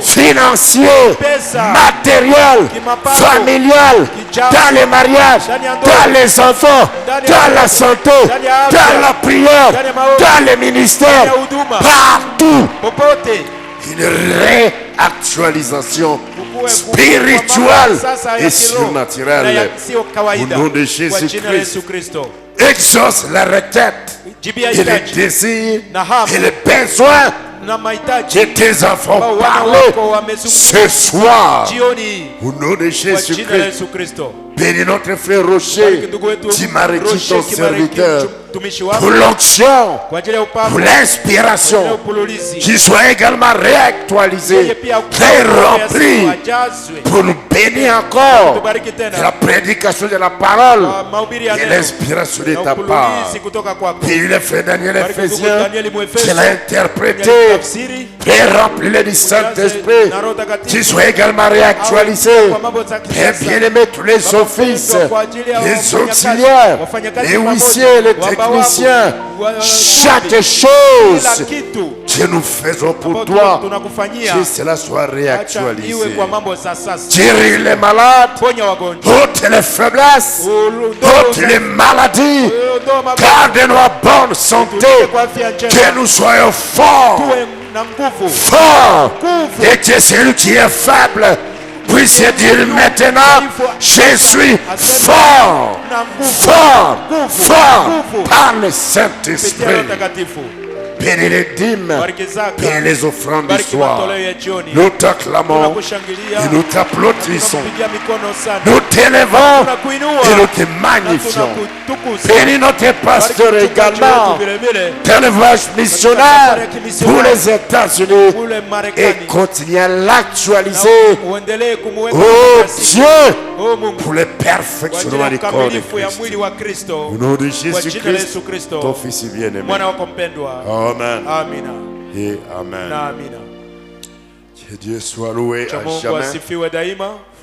financier, matériel, familial, dans les mariages, dans les enfants, dans la santé, dans la prière, dans les ministères, partout. Une réactualisation spirituelle et surnaturelle au nom de Jésus-Christ. Exauce la requête et les désirs et les besoins Que tes enfants parlent ce soir au nom de Jésus-Christ. Bénis notre frère Rocher, Timareki, ton serviteur, pour l'onction, pour l'inspiration, qu'il soit également réactualisé, très rempli, pour nous bénir encore de la prédication de la parole et l'inspiration de ta part. Bénis le frère Daniel Ephésien, qui l'a interprété, très rempli du Saint-Esprit, qu'il soit également réactualisé, Père bien-aimé, tous les offices, les auxiliaires, les huissiers, les techniciens, chaque chose que nous faisons pour toi, que cela soit réactualisé. Guéris les malades, ôte les faiblesses, ôte les maladies, garde-nous en bonne santé, que nous soyons forts, et que celui qui est faible puisse dire maintenant, je suis fort, fort, fort par le Saint-Esprit. Bénis les dîmes, bénis les offrandes du soir. Nous t'acclamons et nous t'applaudissons. Nous t'élevons et nous te magnifions. Bénis notre pasteur également. D'élevage missionnaire pour les États-Unis et continue à l'actualiser. Oh Dieu, pour le perfectionnement du corps de Christ. Au nom de Jésus-Christ, ton Fils bien-aimé. Amen. Amina. Et amen. Amina. Que Dieu soit loué à jamais.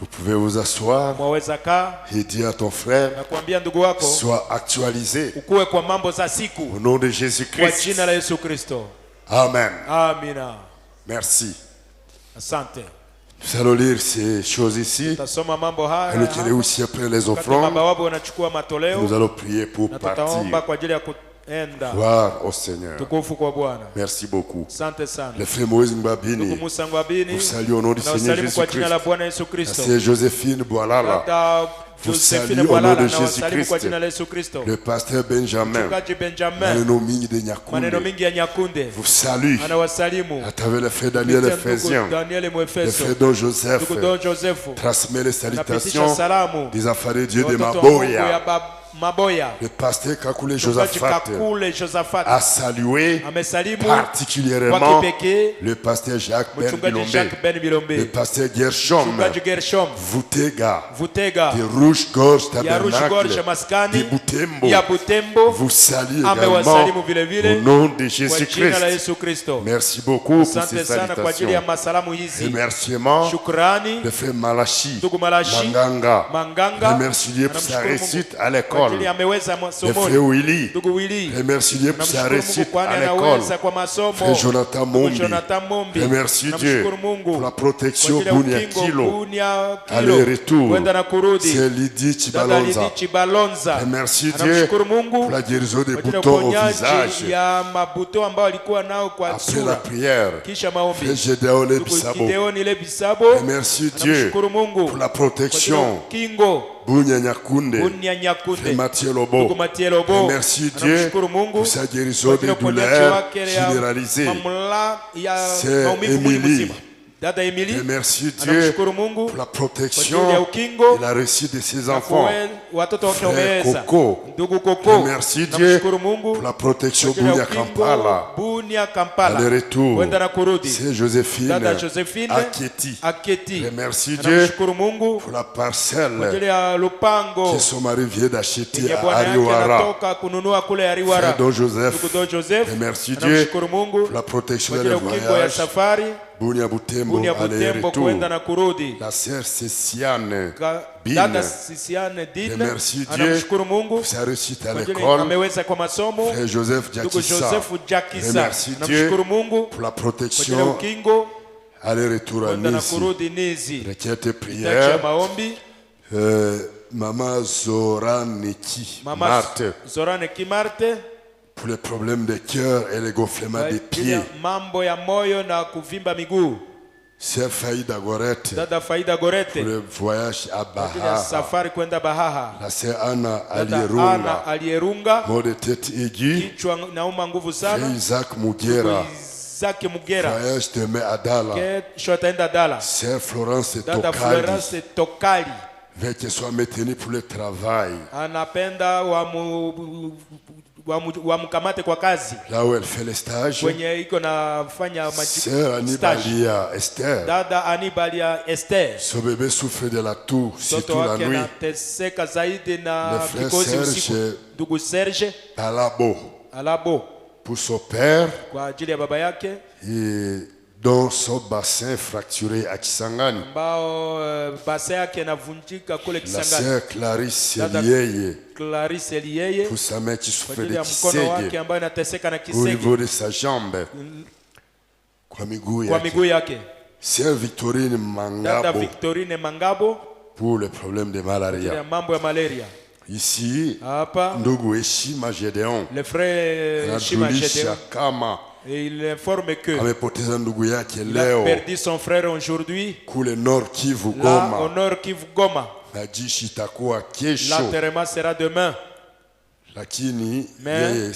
Vous pouvez vous asseoir et dire à ton frère, sois actualisé au nom de Jésus-Christ. Amen. Amina. Merci. Asante. Nous allons lire ces choses ici. Et nous tenons aussi après les offrandes. Nous allons prier pour partir. Gloire au Seigneur. Merci beaucoup. Le frère Moïse Mbabini, vous saluez au nom du Seigneur Jésus-Christ. C'est Joséphine Boalala. Vous saluez au nom de Jésus-Christ. Le pasteur Benjamin, Manenomingi de Nyakunde, vous salue à travers le frère Daniel Ephésien, le frère Don Joseph, transmet les salutations des affaires de Dieu de Maboya. Le pasteur Kakule Josaphat a salué particulièrement le pasteur Jacques Ben Bilombe, le pasteur Gershom Vutega, de Rouge-Gorge Tabernacle, de Butembo, vous salue également au nom de Jésus-Christ. Merci beaucoup pour ces salutations. Remerciements le frère Malachi Manganga, remercie Dieu pour sa réussite à l'école. Le frère Willy, remercie Dieu pour sa réussite à l'école. Frère Jonathan Mombi, remercie Dieu pour la protection Bunia Kilo. Aller-retour, c'est Lydie Chibalonza. Remercie Dieu pour la guérison des boutons au visage. Après la prière, Frère Gédéon Bissabo. Remercie Dieu pour la protection. Bunya Nyakunde, Mathieu Lobo. Remercie Dieu pour sa guérison des douleurs généralisées. C'est Émilie. Remercie Dieu pour la protection et la réussite de ses enfants. Frère Coco. Remercie Dieu pour la protection Bunya Kampala. Aller-retour. C'est Joséphine Aketi. Remercie Dieu pour la parcelle que son mari vient d'acheter à Ariwara. Frère Don Joseph. Remercie Dieu pour la protection des voyages. Bunia Butembo, aller-retour. La sœur Céciane Bin, remercie Dieu pour sa réussite à l'école. Frère Joseph Jakissa, remercie Dieu pour la protection. Aller-retour à Nizi. Requête prière. Maman Zoraneki Marthe. Pour les problèmes de cœur et les gonflements des pieds. Sœur Faïda Gorette. Pour le voyage à Baha. La sœur Anna Alierunga. Mot de tête aiguë. Frère Isaac Mugera. Isaac Mugera. Voyage demain à Dala. Kesho ataenda Dala. Sœur Florence Dada Florence Tokali. veut qu'elle soit maintenue pour le travail. Anapenda wamkamate kwa kazi. Là où elle fait les stages. Kwenye iko nafanya Sœur Anibalia Esther. Dada Anibalia Esther. Ce bébé souffre de la toux, surtout la nuit. Anateseka zaidi na Le frère kikozi usiku. Serge Ndugu Serge Alabo pour son père kwa ajili ya baba yake et dont son bassin fracturé à Kisangani. ambao base yake inavunjika kule La Kisangani. sœur Clarisse Elieye pour sa main qui souffre de mkono wake ambayo inateseka na au kisege niveau de sa jambe kwa miguu yake. Sœur Victorine Dada Mangabo Victorine Mangabo pour le problème de malaria. ya mambo ya malaria. Ici Hapa ndugu Heshima Gedeon le frère Shima Gedeon kama il informe que amepoteza ndugu yake il a leo perdu son frère aujourd'hui kule Nord Kivu là Goma. au Nord Kivu Goma. Majishi itakuwa kesho, L'enterrement sera demain. lakini yeye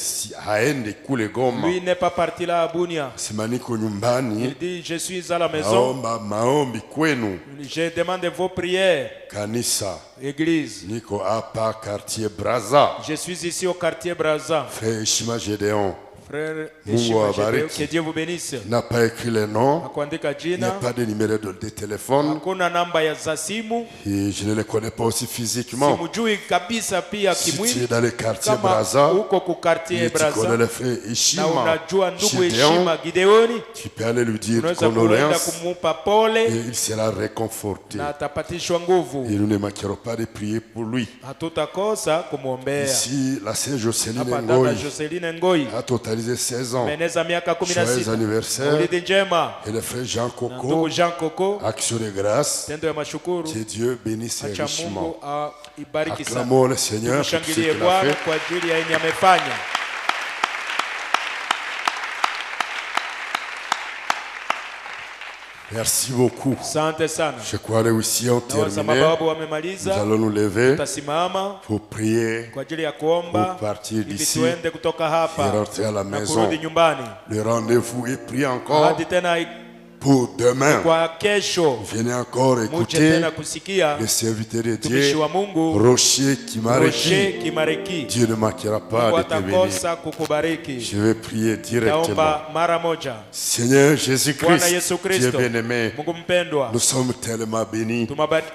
haendi kule Goma. Lui n'est pas parti là à Bunia. Simaniko nyumbani. Il dit je suis à la maison. Maombi kwenu. Je demande vos prières. Kanisa. Église. Niko hapa quartier Braza. Je suis ici au quartier Braza. Frère Shima Gedeon. Frère Mungu Gedeon, que Dieu vous bénisse. N'a pas écrit le nom. Akuandika Il n'y jina. a pas de numéro de téléphone. Hakuna namba ya za simu. Et je ne le connais pas aussi physiquement. Simujui kabisa pia kimwili. Si tu es dans le quartier Braza, uko ku quartier tu connais Braza. le frère Ishima. Na unajua ndugu Ishima Gideoni. Tu peux aller lui dire Unaweza kuenda condoléances. kumupa pole. Et il sera réconforté. Na atapatishwa nguvu. Et nous ne manquerons pas de prier pour lui. Hatutakosa kumwombea. Ici, la sœur Jocelyne Hapa Ngoi dada Joseline Ngoi a totalisé 16 ans. meneza miaka Joyeux 16. anniversaire. Ulidi njema. Et le frère Jean Ndugu Coco, Jean Coco. action de grâce. Tendo ya mashukuru. Que Dieu bénisse Acha richement. Mungu ibariki sana. Acclamons le Seigneur pour ce Tumshangilie qu'il a Bwana fait. kwa ajili ya yeye amefanya. Merci beaucoup. Asante sana. Je crois que aussi on Na terminé. sababu Nous wamemaliza. allons nous lever Tutasimama pour prier kwa ajili ya kuomba pour partir ili d'ici tuende kutoka et hapa rentrer à la na maison. kurudi nyumbani. Le rendez-vous est pris encore Hadi tena pour demain. kwa kesho Venez encore muje écouter tena kusikia le serviteur de mtumishi Dieu, wa Mungu Rocher Kimareki. Rocher Kimareki. Dieu ne manquera pas Mungu de te bénir. atakosa kukubariki. Je vais prier directement. Taomba mara moja. Seigneur Bwana Jésus-Christ, Yesu Dieu Kristo, bien-aimé, Mungu mpendwa, nous sommes tellement bénis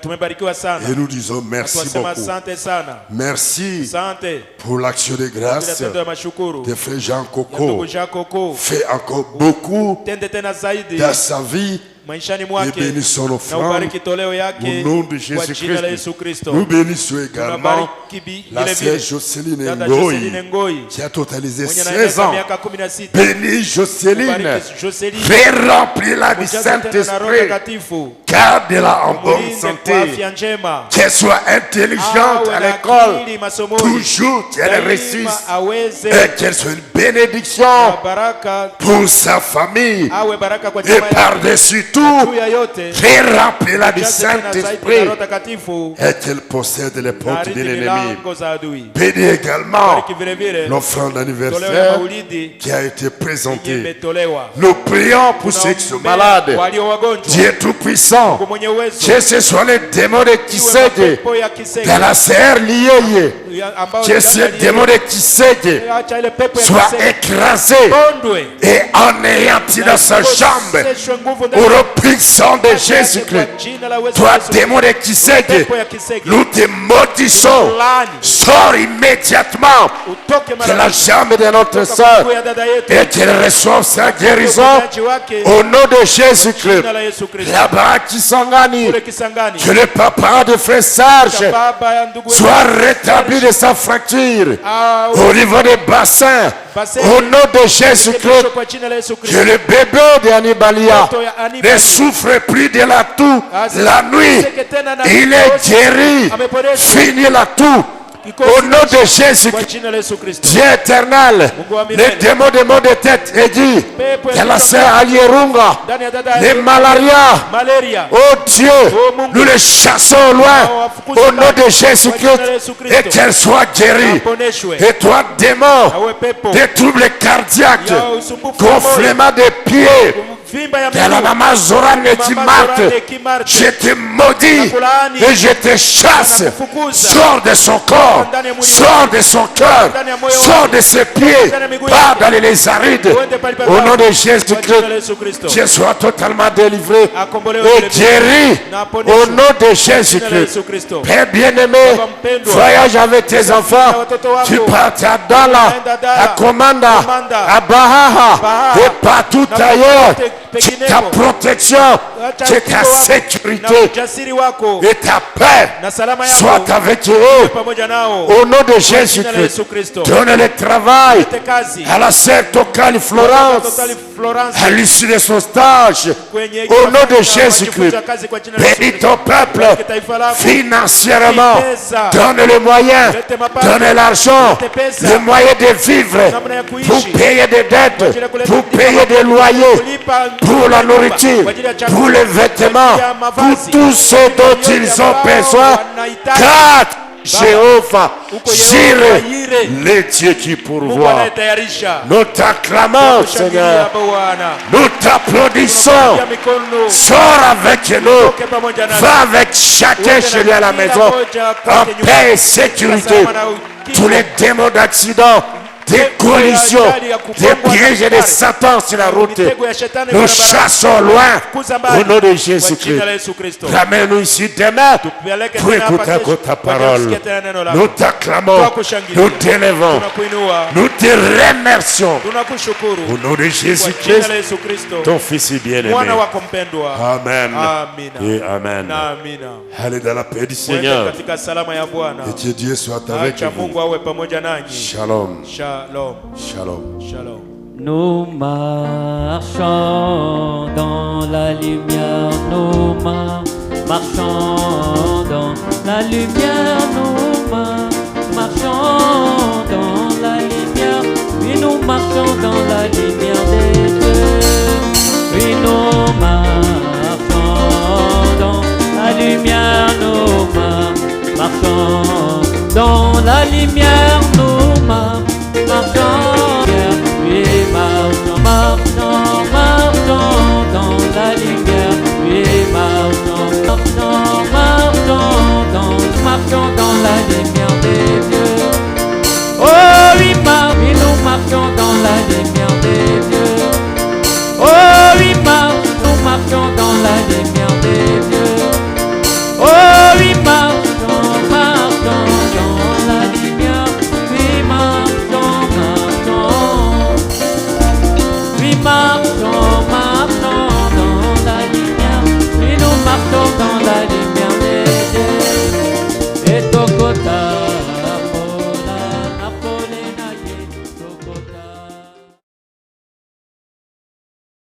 tumebarikiwa sana. et nous disons merci Tunasema beaucoup. asante sana. Merci Asante pour l'action de bila grâce tendo ya mashukuru de frère Jean ya Coco. ndugu Jean Coco. Fait encore beaucoup Tende tena zaidi dans sa vie maishani et mwake bénisse son na offrande. ubariki toleo yake Au nom de kwa jina la Jésus-Christ, Yesu Kristo. nous bénissons également Tunabariki la vile sœur vile Jocelyne dada Ngoi Joseline Ngoi qui a totalisé mwenye 16 na ans. miaka 16. Bénis Jocelyne, Bariki Joseline. fais remplir-la du Mjaze tena na Roho Saint-Esprit, Takatifu. garde-la en bonne Mulinde kwa santé, afya njema. qu'elle soit intelligente Awe à na l'école, akili masomoni. toujours qu'elle Daima réussisse aweze et qu'elle soit une bénédiction na baraka, pour sa famille awe baraka kwa et jamaa yake. par-dessus Juu tout, ya yote fais remplir-la du mjaze tena zaidi na Saint-Esprit Roho Takatifu et qu'elle possède les na portes de arithi l'ennemi. milango za adui. Bénis également Bariki vile vile l'offrande toleo ya d'anniversaire maulidi qui a été yenye présentée. imetolewa. Nous prions pour ceux qui sont Tunaombea malades. walio wagonjwa. Dieu Tout-Puissant, Mungu mwenye uwezo. que ce soit les démons de Iwe Kisege, mapepo ya kisege de la sœur liée, ambao que ces démons de Kisege acha ile pepo ya soient kisege écrasés ondwe. et anéantis dans sa jambe Seshwe nguvu ndani au nom puissant de yake Jésus-Christ. kwa jina la uwezo Toi, wa Yesu démon de Kristo. Kisege, Pepo ya kisege nous te maudissons. Laani. Sors immédiatement utoke de la mara jambe de notre kutoka sœur miguu ya dada yetu. et qu'elle reçoive sa guérison Uponyaji wake au nom de Jésus-Christ. jina la Yesu Kristo. Là-bas, Kisangani, Kule Kisangani que le papa de frère Serge baba ya ndugu wetu soit rétabli de sa fracture Ah, au niveau des bassins au nom de Jésus-Christ. urekebishwe kwa jina la Yesu Que Kristo. le bébé de Anibalia Mtoto ya Anibali. ne souffre plus de la toux la nuit. Asiteseke tena na Il est mikosi. guéri. Ameponeshwa. Fini la toux. Au nom de Jésus, Dieu éternel, les démons des maux de tête, et dit, la sœur Alierunga, les malaria, oh Dieu, nous les chassons loin, au nom de Jésus-Christ, et qu'elle soit guérie. Et toi, démon, des troubles cardiaques, gonflement des pieds, je te maudis et je te chasse. Sors de son corps, sors de son cœur, sors de ses pieds, pars dans les lézarides. Au nom de Jésus-Christ, Dieu soit totalement délivré et guéri. Au nom de Jésus-Christ. Père bien-aimé, voyage avec tes enfants. Tu pars à Dala, à Komanda, à Bahaha et partout ailleurs. Ta protection, c'est ta sécurité et ta paix soit avec eux. Au nom de Jésus-Christ, donne le travail à la sœur Tokali Florence à l'issue de son stage. Au nom de Jésus-Christ, bénis ton peuple financièrement. Donne les moyens, donne l'argent, les moyens de vivre pour payer des dettes, pour payer des loyers, pour la nourriture, pour les vêtements, pour tout ce dont ils ont besoin. Car Jéhovah, Jireh, les dieux qui pourvoient. Nous t'acclamons, Seigneur. Nous t'applaudissons. Sors avec nous. Va avec chacun chez lui à la maison. En paix et sécurité. Tous les démons d'accident, des collisions, des pièges et des satans sur la route, nous chassons loin au nom de Jésus-Christ. Ramène-nous ici demain pour écouter ta parole. Nous t'acclamons, nous t'élevons, nous te remercions au nom de Jésus-Christ, ton Fils bien-aimé. Amen et Amen. Allez dans la paix du Seigneur. Et que Dieu soit avec vous. Shalom. Shalom. Shalom. Shalom. Nous marchons dans la lumière, nous marchons dans la lumière, nous marchons dans la lumière, oui nous marchons dans la lumière des dieux, oui nous marchons dans la lumière, nous marchons dans la lumière, nous marchons